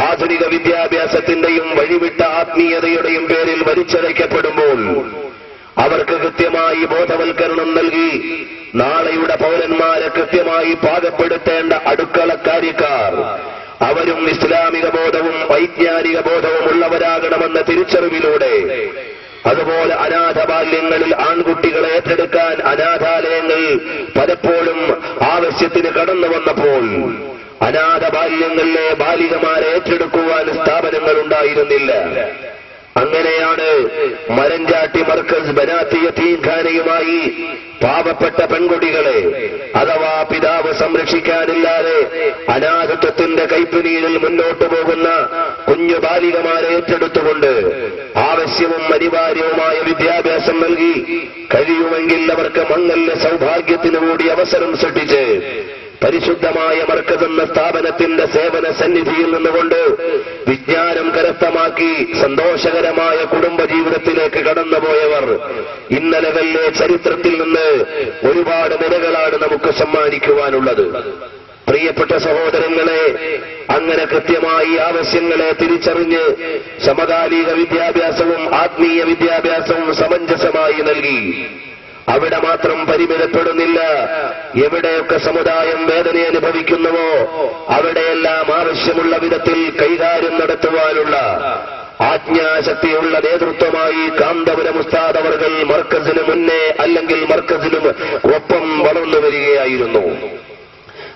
ആധുനിക വിദ്യാഭ്യാസത്തിന്റെയും വഴിവിട്ട ആത്മീയതയുടെയും പേരിൽ വലിച്ചഴക്കപ്പെടുമ്പോൾ അവർക്ക് കൃത്യമായി ബോധവൽക്കരണം നൽകി നാളെയുടെ പൗരന്മാരെ കൃത്യമായി പാകപ്പെടുത്തേണ്ട അടുക്കളക്കാര്യക്കാർ അവരും ഇസ്ലാമിക ബോധവും വൈജ്ഞാനിക ബോധവും ഉള്ളവരാകണമെന്ന തിരിച്ചറിവിലൂടെ, അതുപോലെ അനാഥ ബാല്യങ്ങളിൽ ആൺകുട്ടികളെ ഏറ്റെടുക്കാൻ അനാഥാലയങ്ങൾ പലപ്പോഴും ആവശ്യത്തിന് കടന്നു വന്നപ്പോൾ അനാഥ ബാല്യങ്ങളിലെ ബാലികമാരെ ഏറ്റെടുക്കുവാൻ സ്ഥാപനങ്ങൾ ഉണ്ടായിരുന്നില്ല. അങ്ങനെയാണ് മരഞ്ചാട്ടി മർക്കസ് ബനാത്തി യതീംഖാനയുമായി പാവപ്പെട്ട പെൺകുട്ടികളെ അഥവാ പിതാവ് സംരക്ഷിക്കാനില്ലാതെ അനാഥത്വത്തിന്റെ കൈപ്പിനീരിൽ മുന്നോട്ടു പോകുന്ന കുഞ്ഞു ബാലികമാരെ ഏറ്റെടുത്തുകൊണ്ട് ആവശ്യവും അനിവാര്യവുമായ വിദ്യാഭ്യാസം നൽകി കഴിയുമെങ്കിൽ അവർക്ക് മംഗല്യ സൗഭാഗ്യത്തിനു കൂടി അവസരം സൃഷ്ടിച്ച് പരിശുദ്ധമായ മർക്കസ് എന്ന സ്ഥാപനത്തിന്റെ സേവന സന്നിധിയിൽ നിന്നുകൊണ്ട് വിജ്ഞാനം കരസ്ഥമാക്കി സന്തോഷകരമായ കുടുംബജീവിതത്തിലേക്ക് കടന്നുപോയവർ ഇന്നലകളിലെ ചരിത്രത്തിൽ നിന്ന് ഒരുപാട് നിരകളാണ് നമുക്ക് സമ്മാനിക്കുവാനുള്ളത്. പ്രിയപ്പെട്ട സഹോദരങ്ങളെ, അങ്ങനെ കൃത്യമായി ആവശ്യങ്ങളെ തിരിച്ചറിഞ്ഞ് സമകാലിക വിദ്യാഭ്യാസവും ആത്മീയ വിദ്യാഭ്യാസവും സമഞ്ജസമായി നൽകി അവിടെ മാത്രം പരിമിതപ്പെടുന്നില്ല. എവിടെയൊക്കെ സമുദായം വേദന അനുഭവിക്കുന്നുവോ അവിടെയെല്ലാം ആവശ്യമുള്ള വിധത്തിൽ കൈകാര്യം നടത്തുവാനുള്ള ആജ്ഞാശക്തിയുള്ള നേതൃത്വമായി കാന്തപുരം ഉസ്താദ് അവർകൾ മർക്കസിന് മുന്നേ അല്ലെങ്കിൽ മർക്കസിനും ഒപ്പം വളർന്നു വരികയായിരുന്നു.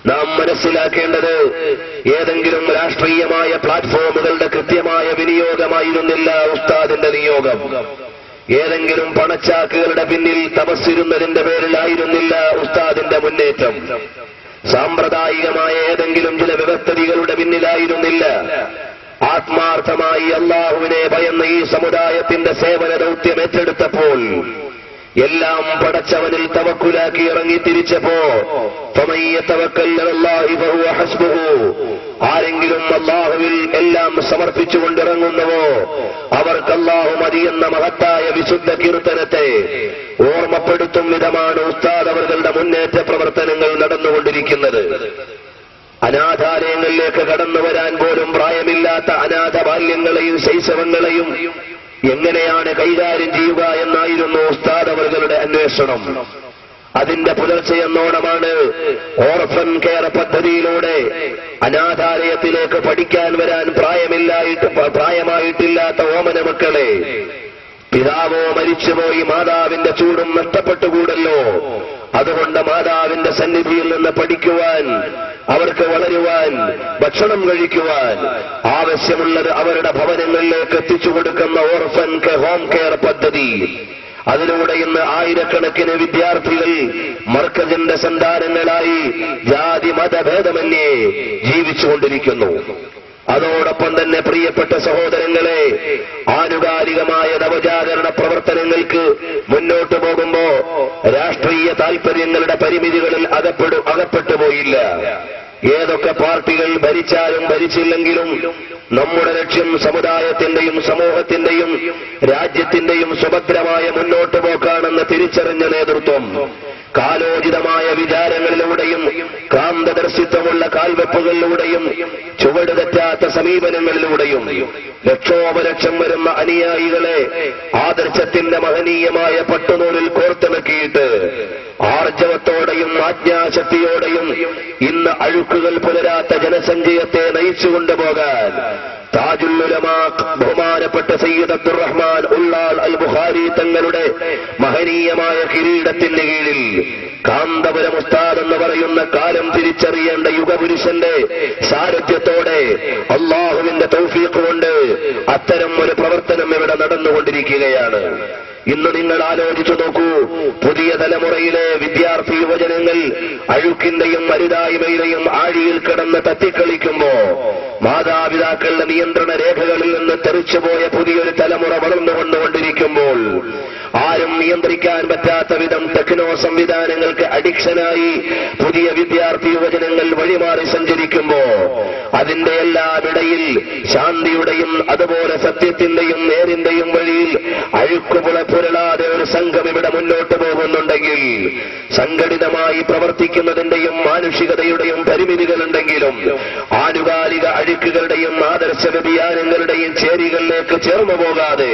നാം മനസ്സിലാക്കേണ്ടത് ഏതെങ്കിലും രാഷ്ട്രീയമായ പ്ലാറ്റ്ഫോമുകളുടെ കൃത്യമായ വിനിയോഗമായിരുന്നില്ല ഉസ്താദിന്റെ നിയോഗം. ഏതെങ്കിലും പണച്ചാക്കുകളുടെ പിന്നിൽ തപസ്സിരുന്നതിന്റെ പേരിലായിരുന്നില്ല ഉസ്താദിന്റെ മുന്നേറ്റം. സാമ്പ്രദായികമായ ഏതെങ്കിലും ചില വ്യവസ്ഥിതികളുടെ പിന്നിലായിരുന്നില്ല. ആത്മാർത്ഥമായി അള്ളാഹുവിനെ ഭയന്ന ഈ സമുദായത്തിന്റെ സേവന ദൗത്യം ഏറ്റെടുത്തപ്പോൾ, എല്ലാം പടച്ചവനിൽ തവക്കുലാക്കി ഇറങ്ങി തിരിച്ചപ്പോ ആരെങ്കിലും അള്ളാഹുവിൽ എല്ലാം സമർപ്പിച്ചുകൊണ്ടിറങ്ങുന്നുവോ അവർക്ക് അള്ളാഹു മതി എന്ന മഹത്തായ വിശുദ്ധ കീർത്തനത്തെ ഓർമ്മപ്പെടുത്തും വിധമാണ് ഉസ്താദ് അവരുടെ മുന്നേറ്റ പ്രവർത്തനങ്ങൾ നടന്നുകൊണ്ടിരിക്കുന്നത്. അനാഥാലയങ്ങളിലേക്ക് കടന്നു വരാൻ പോലും പ്രായമില്ലാത്ത അനാഥ ബാല്യങ്ങളെയും ശൈശവങ്ങളെയും എങ്ങനെയാണ് കൈകാര്യം ചെയ്യുക എന്നായിരുന്നു ഉസ്താദ് അവരുടെ അന്വേഷണം. അതിന്റെ പുലർച്ചയെന്നോണമാണ് ഓർഫൻ കെയർ പദ്ധതിയിലൂടെ അനാഥാലയത്തിലേക്ക് പഠിക്കാൻ വരാൻ പ്രായമായിട്ടില്ലാത്ത ഓമന മക്കളെ, പിതാവോ മരിച്ചുപോയി മാതാവിന്റെ ചൂടും നഷ്ടപ്പെട്ടുകൂടല്ലോ, അതുകൊണ്ട് മാതാവിന്റെ സന്നിധിയിൽ നിന്ന് പഠിക്കുവാൻ, അവർക്ക് വളരുവാൻ, ഭക്ഷണം കഴിക്കുവാൻ ആവശ്യമുള്ളത് അവരുടെ ഭവനങ്ങളിലേക്ക് എത്തിച്ചു കൊടുക്കുന്ന ഓർഫൻ ഹോം കെയർ പദ്ധതി. അതിലൂടെ ഇന്ന് ആയിരക്കണക്കിന് വിദ്യാർത്ഥികൾ മർക്കസിന്റെ സന്താനങ്ങളായി ജാതി മതഭേദമന്യേ ജീവിച്ചുകൊണ്ടിരിക്കുന്നു. അതോടൊപ്പം തന്നെ പ്രിയപ്പെട്ട സഹോദരങ്ങളെ, ആനുകാലികമായ നവജാഗരണ പ്രവർത്തനങ്ങൾക്ക് മുന്നോട്ടു പോകുമ്പോ രാഷ്ട്രീയ താൽപര്യങ്ങളുടെ പരിമിതികളിൽ അകപ്പെട്ടുപോയില്ല. ഏതൊക്കെ പാർട്ടികൾ ഭരിച്ചാലും ഭരിച്ചില്ലെങ്കിലും നമ്മുടെ ലക്ഷ്യം സമുദായത്തിന്റെയും സമൂഹത്തിന്റെയും രാജ്യത്തിന്റെയും സുഭദ്രമായ മുന്നോട്ടു പോക്കാണെന്ന് തിരിച്ചറിഞ്ഞ നേതൃത്വം കാലോചിതമായ വിചാരങ്ങളിലൂടെയും കാന്തദർശിത്വമുള്ള കാൽവെപ്പുകളിലൂടെയും ചുവട് തെറ്റാത്ത സമീപനങ്ങളിലൂടെയും ലക്ഷോപലക്ഷം വരുന്ന അനുയായികളെ ആദർശത്തിന്റെ മഹനീയമായ പട്ടുനൂലിൽ കോർത്തിണക്കിയിട്ട് ആർജവത്തോടെയും ആജ്ഞാശക്തിയോടെയും ഇന്ന് അഴുക്കുകൾ പുലരാത്ത ജനസഞ്ചയത്തെ നയിച്ചുകൊണ്ടുപോകാൻ താജുൽ ഉലമാ ബഹുമാനപ്പെട്ട സയ്യിദ് അബ്ദുറഹ്മാൻ ഉള്ളാൾ അൽ ബുഖാരി തങ്ങളുടെ മഹനീയമായ കിരീടത്തിന് കീഴിൽ കാന്തപുരം ഉസ്താദ് എന്ന് പറയുന്ന കാലം തിരിച്ചറിയേണ്ട യുഗപുരുഷന്റെ സാരഥ്യത്തോടെ അള്ളാഹുവിന്റെ തൗഫീഖ് കൊണ്ട് അത്തരം ഒരു പ്രവർത്തനം ഇവിടെ നടന്നുകൊണ്ടിരിക്കുകയാണ്. ഇന്ന് നിങ്ങൾ ആലോചിച്ചു നോക്കൂ, പുതിയ തലമുറയിലെ വിദ്യാർത്ഥി യുവജനങ്ങൾ അഴുക്കിന്റെയും അരുതായ്മയിലെയും ആഴിയിൽ കിടന്ന് തത്തിക്കളിക്കുമ്പോ മാതാപിതാക്കളുടെ നിയന്ത്രണ രേഖകളിൽ നിന്ന് തെറിച്ചുപോയ പുതിയൊരു തലമുറ വളർന്നുകൊണ്ടുകൊണ്ടിരിക്കുമ്പോൾ ആരും നിയന്ത്രിക്കാൻ പറ്റാത്ത വിധം ടെക്നോ സംവിധാനങ്ങൾക്ക് അഡിക്ഷനായി പുതിയ വിദ്യാർത്ഥി യുവജനങ്ങൾ വഴിമാറി സഞ്ചരിക്കുമ്പോ അതിന്റെ എല്ലാം ഇടയിൽ ശാന്തിയുടെയും അതുപോലെ സത്യത്തിന്റെയും നേരിന്റെയും വഴിയിൽ അഴുക്കുപുളപ്പുരളാതെ ഒരു സംഘം ഇവിടെ മുന്നോട്ട് പോകുന്നുണ്ടെങ്കിൽ, സംഘടിതമായി പ്രവർത്തിക്കുന്നതിന്റെയും മാനുഷികതയുടെയും പരിമിതികളുണ്ടെങ്കിലും ആനുകാലിക അഴുക്കുകളുടെയും ആദർശ വ്യതിയാനങ്ങളുടെയും ചേരികളിലേക്ക് ചേർന്നു പോകാതെ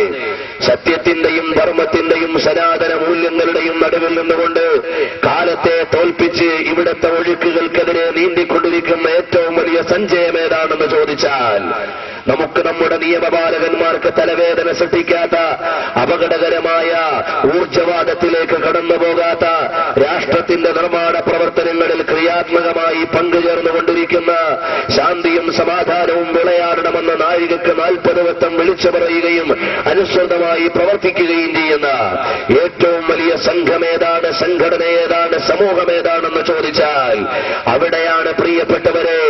സത്യത്തിന്റെയും ധർമ്മത്തിന്റെയും സനാതന മൂല്യങ്ങളുടെയും നടുവിൽ നിന്നുകൊണ്ട് കാലത്തെ തോൽപ്പിച്ച് ഇവിടുത്തെ ഒഴുക്കുകൾക്കെതിരെ നീന്തിക്കൊണ്ടിരിക്കുന്ന ഏറ്റവും വലിയ സഞ്ചയം ഏതാണെന്ന് ചോദിച്ചാൽ നമുക്ക് നമ്മുടെ നിയമപാലകന്മാർക്ക് തലവേദന സൃഷ്ടിക്കാത്ത, അപകടകരമായ ഊർജ്ജവാദത്തിലേക്ക് കടന്നുപോകാത്ത, രാഷ്ട്രത്തിന്റെ നിർമ്മാണ പ്രവർത്തനങ്ങളിൽ ക്രിയാത്മകമായി പങ്കുചേർന്നുകൊണ്ടിരിക്കുന്ന, ശാന്തിയും സമാധാനവും വിളയാടണമെന്ന നാഴികക്ക് 40 വട്ടം വിളിച്ചു പറയുകയും അനുസൃതമായി പ്രവർത്തിക്കുകയും ചെയ്യുന്ന ഏറ്റവും വലിയ സംഘമേതാണ്, സംഘടന ഏതാണ്, സമൂഹമേതാണെന്ന് ചോദിച്ചാൽ അവിടെയാണ് പ്രിയപ്പെട്ടവരെ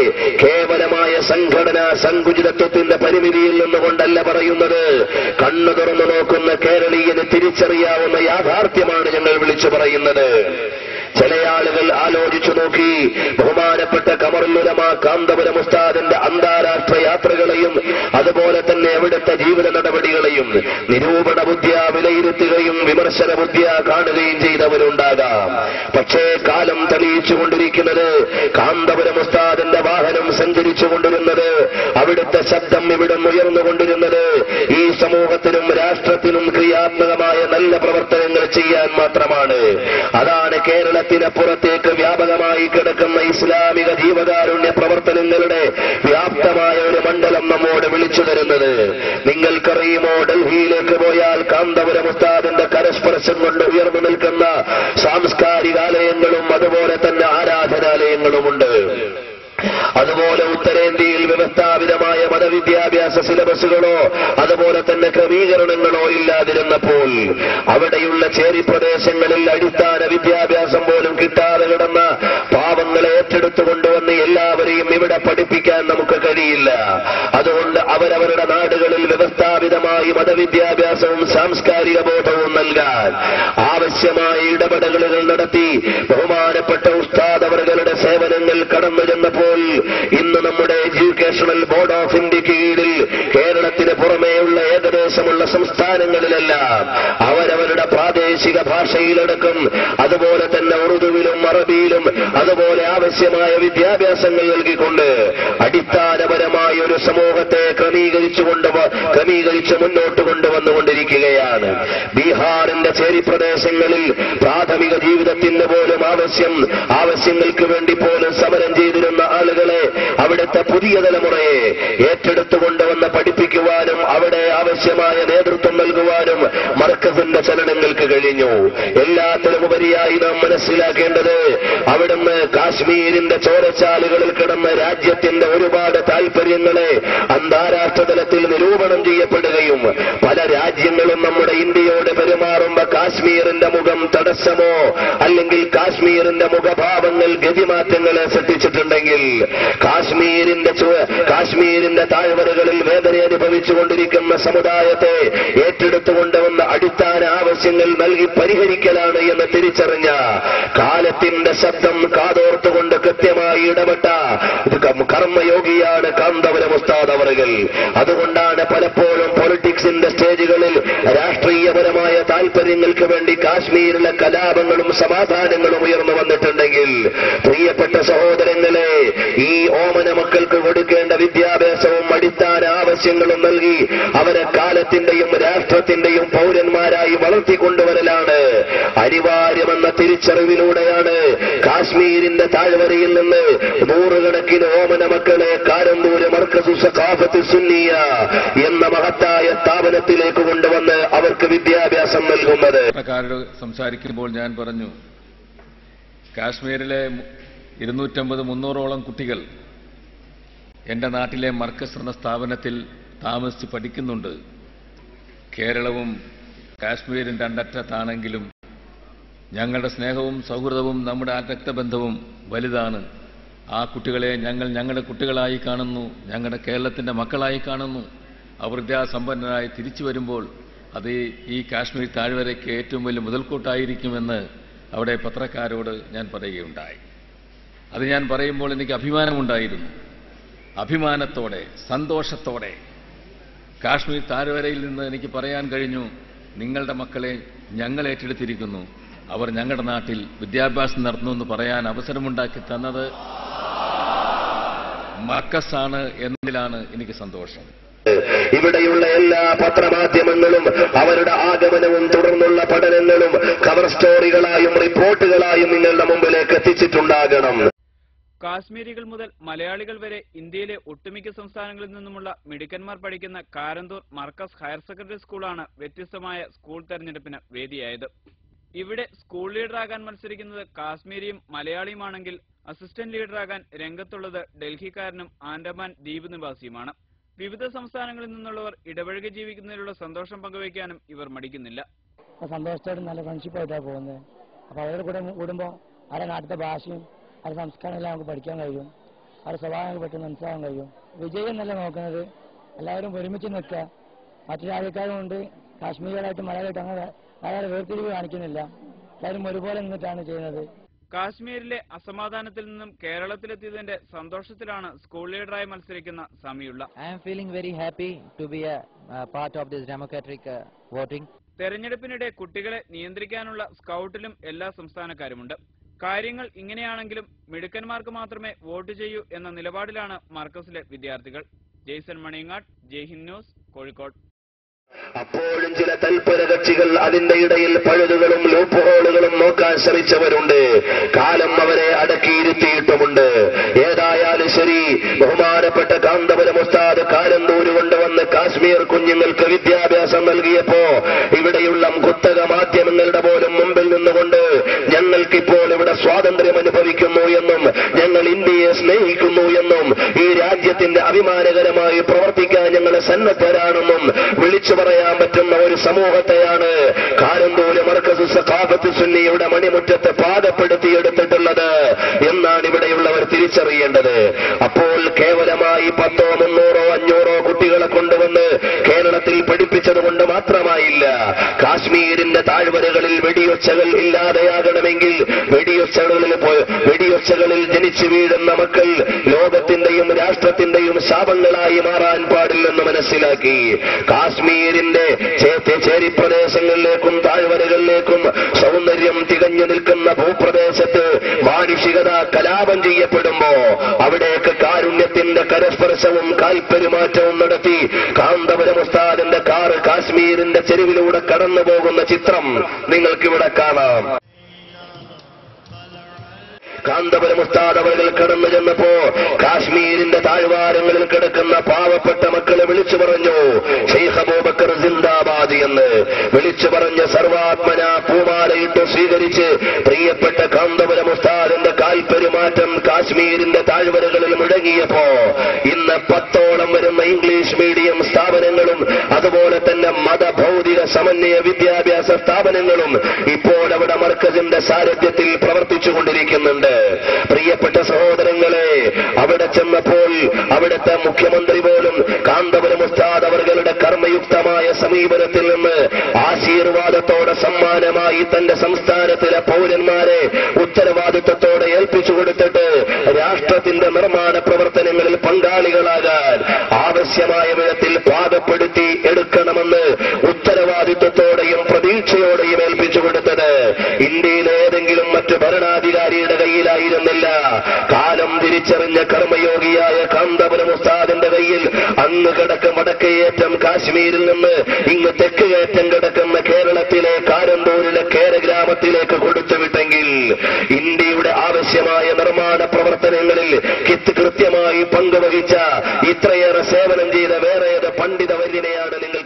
കേവലമായ സംഘടന സങ്കുചിതത്വത്തിന്റെ പരിമിതിയിൽ നിന്നുകൊണ്ടല്ല പറയുന്നത്. കണ്ണു തുറന്നു നോക്കുന്ന കേരളീയന് തിരിച്ചറിയാവുന്ന യാഥാർത്ഥ്യമാണ് ഞങ്ങൾ വിളിച്ചു പറയുന്നത്. ചില ആളുകൾ ആലോചിച്ചു നോക്കി, ബഹുമാനപ്പെട്ട ഖമറുൽ ഉലമാ കാന്തപുരം ഉസ്താദിന്റെ അന്താരാഷ്ട്ര യാത്രകളെയും അതുപോലെ തന്നെ അവിടുത്തെ ജീവിത നടപടികളെയും നിരൂപണ ബുദ്ധിയ വിലയിരുത്തുകയും വിമർശന ബുദ്ധിയ കാണുകയും ചെയ്തവരുണ്ടാകാം. പക്ഷേ കാലം തെളിയിച്ചുകൊണ്ടിരിക്കുന്നത്, കാന്തപുരം ഉസ്താദിന്റെ വാഹനം സഞ്ചരിച്ചുകൊണ്ടിരുന്നത്, അവിടുത്തെ ശബ്ദം ഇവിടെ ഉയർന്നുകൊണ്ടിരുന്നത് ഈ സമൂഹത്തിനും രാഷ്ട്രത്തിനും ക്രിയാത്മകമായ നല്ല പ്രവർത്തനങ്ങൾ ചെയ്യാൻ മാത്രമാണ്. അതാണ് കേരളത്തിനപ്പുറത്തേക്ക് വ്യാപകമായി കിടക്കുന്ന ഇസ്ലാമിക ജീവകാരുണ്യ പ്രവർത്തനങ്ങളുടെ വ്യാപ്തമായ ഒരു മണ്ഡലം നമ്മോട് വിളിച്ചു തരുന്നത്. നിങ്ങൾക്കറിയുമോ, ഡൽഹിയിലേക്ക് പോയാൽ കാന്തപുരം ഉസ്താദിന്റെ കരസ്പർശം കൊണ്ട് ഉയർന്നു നിൽക്കുന്ന സാംസ്കാരികാലയങ്ങളും അതുപോലെ തന്നെ ആരാധനാലയങ്ങളുമുണ്ട്. അതുപോലെ ഉത്തരേന്ത്യയിൽ വ്യവസ്ഥാപിതമായ മതവിദ്യാഭ്യാസ സിലബസുകളോ അതുപോലെ തന്നെ ക്രമീകരണങ്ങളോ ഇല്ലാതിരുന്നപ്പോൾ അവിടെയുള്ള ചേരി പ്രദേശങ്ങളിൽ അടിസ്ഥാന വിദ്യാഭ്യാസം പോലും കിട്ടാതെ കിടന്ന പാവങ്ങളെ ഏറ്റെടുത്തുകൊണ്ടുവന്ന് എല്ലാവരെയും ഇവിടെ പഠിപ്പിക്കാൻ നമുക്ക് കഴിയില്ല. അതുകൊണ്ട് അവരവരുടെ നാടുകളിൽ വ്യവസ്ഥാപിതമായി മതവിദ്യാഭ്യാസവും സാംസ്കാരിക ബോധവും നൽകാൻ ആവശ്യമായ ഇടപെടലുകൾ നടത്തി ബഹുമാനപ്പെട്ട ഉസ്താദ് അവരുടെ സേവനങ്ങൾ കടന്നു ചെന്നപ്പോൾ ഇന്ന് നമ്മുടെ എഡ്യൂക്കേഷണൽ ബോർഡ് ഓഫ് ഇന്ത്യക്ക് കീഴിൽ കേരളത്തിന് പുറമേയുള്ള ഏകദേശമുള്ള സംസ്ഥാനങ്ങളിലെല്ലാം അവരവരുടെ പ്രാദേശിക ഭാഷയിലടക്കം അതുപോലെ തന്നെ ഉറുദുവിലും അറബിയിലും അതുപോലെ ആവശ്യമായ വിദ്യാഭ്യാസങ്ങൾ നൽകിക്കൊണ്ട് അടിസ്ഥാനപരമായ ഒരു സമൂഹത്തെ ക്രമീകരിച്ച് മുന്നോട്ട് കൊണ്ടുവന്നുകൊണ്ടിരിക്കുകയാണ്. ബീഹാറിന്റെ ചേരി പ്രദേശങ്ങളിൽ പ്രാഥമിക ജീവിതത്തിന് പോലും ആവശ്യങ്ങൾക്ക് വേണ്ടി പോലും സമരം ചെയ്തിരുന്ന ആളുകളെ അവിടുത്തെ പുതിയ തലമുറയെ ഏറ്റെടുത്തുകൊണ്ടുവന്ന് പഠിപ്പിക്കുവാനും അവിടെ ആവശ്യമായ നേതൃത്വം നൽകുവാനും മർക്കസിന്റെ ചലനങ്ങൾക്ക് കഴിഞ്ഞു. എല്ലാത്തിനും ഉപരിയായി നാം മനസ്സിലാക്കേണ്ടത് അവിടുന്ന് കാശ്മീരിന്റെ ചോരച്ചാലുകളിൽ കിടന്ന രാജ്യത്തിന്റെ ഒരുപാട് താൽപര്യങ്ങളെ അന്താരാഷ്ട്ര തലത്തിൽ നിരൂപണം ചെയ്യപ്പെടുകയും പല രാജ്യങ്ങളും നമ്മുടെ ഇന്ത്യയോട് പെരുമാറുമ്പോ കാശ്മീരിന്റെ മുഖം തടസ്സമോ അല്ലെങ്കിൽ കാശ്മീരിന്റെ മുഖഭാവങ്ങൾ ഗതിമാറ്റങ്ങളെ സൃഷ്ടിച്ചിട്ടുണ്ടെങ്കിൽ കാശ്മീരിന്റെ താഴ്വരകളിൽ വേദന അനുഭവിച്ചുകൊണ്ടിരിക്കുന്ന സമുദായത്തെ ഏറ്റെടുത്തുകൊണ്ടുവന്ന അടിസ്ഥാന ആവശ്യങ്ങൾ നൽകി പരിഹരിക്കലാണ് എന്ന് തിരിച്ചറിഞ്ഞ കാലത്തിന്റെ ശബ്ദം കാതോർത്തുകൊണ്ട് കൃത്യമായി ഇടപെട്ട കർമ്മയോഗിയാണ് കാന്തപുരം ഉസ്താദ് അവറുകൾ. അതുകൊണ്ടാണ് പലപ്പോഴും പൊളിറ്റിക്സിന്റെ സ്റ്റേജുകളിൽ രാഷ്ട്രീയപരമായ താൽപര്യങ്ങൾക്ക് വേണ്ടി കാശ്മീരിലെ കലാപങ്ങളും സമാധാനങ്ങളും ഉയർന്നു വന്നിട്ടുണ്ടെങ്കിൽ പ്രിയപ്പെട്ട സഹോദരങ്ങളെ, ഈ ഓമന മക്കൾക്ക് കൊടുക്കേണ്ട വിദ്യാഭ്യാസവും അടിസ്ഥാന ആവശ്യങ്ങളും നൽകി അവരെ കാലത്തിന്റെയും രാഷ്ട്രത്തിന്റെയും പൗരന്മാരായി വളർത്തിക്കൊണ്ടുവരലാണ് അനിവാര്യമെന്ന തിരിച്ചറിവിലൂടെയാണ് കാശ്മീരിന്റെ താഴ്വരയിൽ നിന്ന് നൂറുകണക്കിന് ഓമന മക്കളെ കാരന്തൂര് മർക്കസു സഖാഫത്ത് സുന്നിയ എന്ന മഹത്തായ സ്ഥാപനത്തിലേക്ക് കൊണ്ടുവന്ന് അവർക്ക് വിദ്യാഭ്യാസം നൽകുന്നത്. സംസാരിക്കുമ്പോൾ ഞാൻ പറഞ്ഞു, കാശ്മീരിലെ 250-300ഓളം കുട്ടികൾ എന്റെ നാട്ടിലെ മർക്കസ് എന്ന സ്ഥാപനത്തിൽ താമസിച്ച് പഠിക്കുന്നുണ്ട്. കേരളവും കാശ്മീരും രണ്ടറ്റത്താണെങ്കിലും ഞങ്ങളുടെ സ്നേഹവും സൗഹൃദവും നമ്മുടെ രക്തബന്ധവും വലുതാണ്. ആ കുട്ടികളെ ഞങ്ങളുടെ കുട്ടികളായി കാണുന്നു, ഞങ്ങളുടെ കേരളത്തിന്റെ മക്കളായി കാണുന്നു. അവർ വിദ്യാസമ്പന്നരായി തിരിച്ചു വരുമ്പോൾ അത് ഈ കാശ്മീർ താഴ്വരയ്ക്ക് ഏറ്റവും വലിയ മുതൽക്കൂട്ടായിരിക്കുമെന്ന് അവിടെ പത്രക്കാരോട് ഞാൻ പറയുകയുണ്ടായി. അത് ഞാൻ പറയുമ്പോൾ എനിക്ക് അഭിമാനമുണ്ടായിരുന്നു. അഭിമാനത്തോടെ സന്തോഷത്തോടെ കാശ്മീർ താഴ്വരയിൽ നിന്ന് എനിക്ക് പറയാൻ കഴിഞ്ഞു, നിങ്ങളുടെ മക്കളെ ഞങ്ങൾ ഏറ്റെടുത്തിരിക്കുന്നു, അവർ ഞങ്ങളുടെ നാട്ടിൽ വിദ്യാഭ്യാസം നടത്തുമെന്ന് പറയാൻ അവസരമുണ്ടാക്കി തന്നത് മർക്കസാണ് എന്നതിലാണ് എനിക്ക് സന്തോഷം. ഇവിടെയുള്ള എല്ലാ പത്രമാധ്യമങ്ങളും അവരുടെ ആഗമനവും തുടർന്നുള്ള പഠനങ്ങളും കവർ സ്റ്റോറികളായും റിപ്പോർട്ടുകളായും നിങ്ങളുടെ മുമ്പിലേക്ക് എത്തിച്ചിട്ടുണ്ടാകണം. കാശ്മീരികൾ മുതൽ മലയാളികൾ വരെ ഇന്ത്യയിലെ ഒട്ടുമിക്ക സംസ്ഥാനങ്ങളിൽ നിന്നുമുള്ള മിടുക്കന്മാർ പഠിക്കുന്ന കാരന്തൂർ മർക്കസ് ഹയർ സെക്കൻഡറി സ്കൂളാണ് വ്യത്യസ്തമായ സ്കൂൾ തെരഞ്ഞെടുപ്പിന് വേദിയായത്. ഇവിടെ സ്കൂൾ ലീഡറാകാൻ മത്സരിക്കുന്നത് കാശ്മീരിയും മലയാളിയുമാണെങ്കിൽ അസിസ്റ്റന്റ് ലീഡറാകാൻ രംഗത്തുള്ളത് ഡൽഹിക്കാരനും ആൻഡമാൻ ദ്വീപ് നിവാസിയുമാണ്. വിവിധ സംസ്ഥാനങ്ങളിൽ നിന്നുള്ളവർ ഇടപഴകി ജീവിക്കുന്നതിലുള്ള സന്തോഷം പങ്കുവയ്ക്കാനും ഇവർ മടിക്കുന്നില്ല. സന്തോഷത്തോടെ നല്ല ഫ്രണ്ട്ഷിപ്പായിട്ടാണ് പോകുന്നത്. അപ്പോൾ അവരുടെ കൂടെ കൂടുമ്പോൾ അവരുടെ നാട്ടിലെ ഭാഷയും അവരുടെ സംസ്കാരമെല്ലാം നമുക്ക് പഠിക്കാൻ കഴിയും, അവരുടെ സ്വഭാവം പെട്ടെന്ന് മനസ്സിലാക്കാൻ കഴിയും. വിജയം എന്നല്ല നോക്കുന്നത്, എല്ലാവരും ഒരുമിച്ച് നിൽക്കുക. മറ്റു രാജ്യക്കാരുമുണ്ട്, കാശ്മീരികളായിട്ട് മലയാളമായിട്ട് അങ്ങനെ വളരെ വേർതിരിവ് കാണിക്കുന്നില്ല, എല്ലാവരും ഒരുപോലെ നിന്നിട്ടാണ് ചെയ്യുന്നത്. കാശ്മീരിലെ അസമാധാനത്തിൽ നിന്നും കേരളത്തിലെത്തിയതിന്റെ സന്തോഷത്തിലാണ് സ്കൂൾ ലീഡറായി മത്സരിക്കുന്ന സമീഉള്ള. I am feeling very happy to be a part of this democratic voting. തെരഞ്ഞെടുപ്പിനിടെ കുട്ടികളെ നിയന്ത്രിക്കാനുള്ള സ്കൗട്ടിലും എല്ലാ സംസ്ഥാനക്കാരുമുണ്ട്. കാര്യങ്ങൾ ഇങ്ങനെയാണെങ്കിലും മിടുക്കന്മാർക്ക് മാത്രമേ വോട്ട് ചെയ്യൂ എന്ന നിലപാടിലാണ് മർക്കസിലെ വിദ്യാർത്ഥികൾ. ജെയ്സൺ മണിയങ്ങാട്, ജയ്ഹിന്ദ് ന്യൂസ്, കോഴിക്കോട്. അപ്പോഴും ചില തൽപര കക്ഷികൾ അതിന്റെ ഇടയിൽ പഴുതുകളും ലൂപ്പ് ഹോളുകളും നോക്കാൻ ശ്രമിച്ചവരുണ്ട്. കാലം അവരെ അടക്കിയിരുത്തിയിട്ടുമുണ്ട്. ഏതായാലും ശരി, ബഹുമാനപ്പെട്ട കാന്തപുരം ഉസ്താദ് കാരന്തൂര് കൊണ്ടുവന്ന് കാശ്മീർ കാശ്മീർ കുഞ്ഞുങ്ങൾക്ക് വിദ്യാഭ്യാസം നൽകിയപ്പോ ഇവിടെയുള്ള കുത്തക മാധ്യമങ്ങളുടെ പോലും മുമ്പിൽ നിന്നുകൊണ്ട് ഞങ്ങൾക്കിപ്പോൾ ഇവിടെ സ്വാതന്ത്ര്യം അനുഭവിക്കുന്നു എന്നും ഞങ്ങൾ ഇന്ത്യയെ സ്നേഹിക്കുന്നു എന്നും ഈ രാജ്യത്തിന്റെ അഭിമാനകരമായി പ്രവർത്തിക്കാൻ ഞങ്ങൾ സന്നദ്ധരാണെന്നും വിളിച്ചു പറയാൻ പറ്റുന്ന ഒരു സമൂഹത്തെയാണ് കാരന്തൂര് മർക്കസ് സഖാഫത്ത് സുന്നിയുടെ മണിമുറ്റത്ത് പാകപ്പെടുത്തിയെടുത്തിട്ടുള്ളത് എന്നാണ് ഇവിടെയുള്ളവർ തിരിച്ചറിയേണ്ടത്. അപ്പോൾ കേവലമായി 10, 300, 500 കുട്ടികളെ കൊണ്ടുവന്ന് കേരളത്തിൽ പഠിപ്പിച്ചത് കൊണ്ട് മാത്രമായില്ല. കാശ്മീരിന്റെ താഴ്വരകളിൽ വെടിയൊച്ചകൾ ഇല്ലാതെയാകണമെങ്കിൽ വെടിയൊച്ചകളിൽ ജനിച്ചു വീഴുന്ന മക്കൾ ലോകത്തിന്റെയും രാഷ്ട്രത്തിന്റെയും ശാപങ്ങളായി മാറാൻ പാടില്ലെന്ന് മനസ്സിലാക്കി കാശ്മീരിന്റെ ചേരിപ്രദേശങ്ങളിലേക്കും താഴ്വരകളിലേക്കും സൗന്ദര്യം തികഞ്ഞു നിൽക്കുന്ന ഭൂപ്രദേശത്ത് മാനുഷികത കലാപം ചെയ്യപ്പെടുമ്പോ അവിടേക്ക് കാരുണ്യത്തിന്റെ കരസ്പർശവും കാൽപെരുമാറ്റവും നടത്തി കാന്തപുരം ഉസ്താദിന്റെ കാറ് കാശ്മീരിന്റെ ചെരുവിലൂടെ കടന്നു പോകുന്ന ചിത്രം നിങ്ങൾക്കിവിടെ കാണാം. കാന്തപുരം ഉസ്താദ് അവർ കടന്നു ചെന്നപ്പോ കാശ്മീരിന്റെ താഴ്വാരങ്ങളിൽ കിടക്കുന്ന പാവപ്പെട്ട മക്കളെ വിളിച്ചു പറഞ്ഞു ഷെയ്ഖ് അബൂബക്കർ സിന്ദാബാദ് എന്ന് വിളിച്ചു പറഞ്ഞ് സർവാത്മന പൂമാലയിട്ട് സ്വീകരിച്ച് പ്രിയപ്പെട്ട കാന്തപുരം ഉസ്താദിന്റെ കാൽപെരുമാറ്റം കാശ്മീരിന്റെ താഴ്വരകളിൽ മുഴങ്ങിയപ്പോ ഇന്ന് 10ഓളം വരുന്ന ഇംഗ്ലീഷ് മീഡിയം സ്ഥാപനങ്ങളും അതുപോലെ തന്നെ മതഭൗതിക സമന്വയ വിദ്യാഭ്യാസ സ്ഥാപനങ്ങളും ഇപ്പോൾ അവിടെ മർക്കസിന്റെ സാരഥ്യത്തിൽ പ്രവർത്തിച്ചുകൊണ്ടിരിക്കുന്നുണ്ട്. പ്രിയപ്പെട്ട സഹോദരങ്ങളെ, അവിടെ ചെന്നപ്പോൾ അവിടുത്തെ മുഖ്യമന്ത്രി പോലും കാന്തപുരം ഉസ്താദ് അവരുടെ കർമ്മയുക്തമായ സമീപനത്തിൽ നിന്ന് ആശീർവാദത്തോടെ സമ്മാനമായി തന്റെ സംസ്ഥാനത്തിലെ പൗരന്മാരെ ഉത്തരവാദിത്വത്തോടെ ഏൽപ്പിച്ചു കൊടുത്തിട്ട് രാഷ്ട്രത്തിന്റെ നിർമ്മാണ പ്രവർത്തനങ്ങളിൽ പങ്കാളികളാകാൻ ആവശ്യമായ വിധത്തിൽ പാകപ്പെടുത്തി എടുക്കണമെന്ന് ഉത്തരവാദിത്വത്തോടെയും പ്രതീക്ഷയോടെയും ഏൽപ്പിച്ചു കൊടുത്തത് ഇന്ത്യയിലെ ഏതെങ്കിലും മറ്റു ഭരണാധികാരിയുടെ കയ്യിലായിരുന്നില്ല. കാലം തിരിച്ചറിഞ്ഞ കർമ്മയോഗിയായ കാന്തപുരം ഉസ്താദിന്റെ കയ്യിൽ അങ്ങ് കിടക്കും വടക്കേയറ്റം കാശ്മീരിൽ നിന്ന് ഇങ്ങ് തെക്കുകയറ്റം കിടക്കുന്ന കേരളത്തിലെ കാരന്തൂരിലെ കേരഗ്രാമത്തിലേക്ക് കൊടുത്തുവിട്ടെങ്കിൽ ഇന്ത്യയുടെ ആവശ്യമായ നിർമ്മാണ പ്രവർത്തനങ്ങളിൽ കൃത്യമായി പങ്കുവഹിച്ച ഇത്രയേറെ സേവനം ചെയ്ത വേറെ ഏത് പണ്ഡിതവര്യനെയാണ് നിങ്ങൾ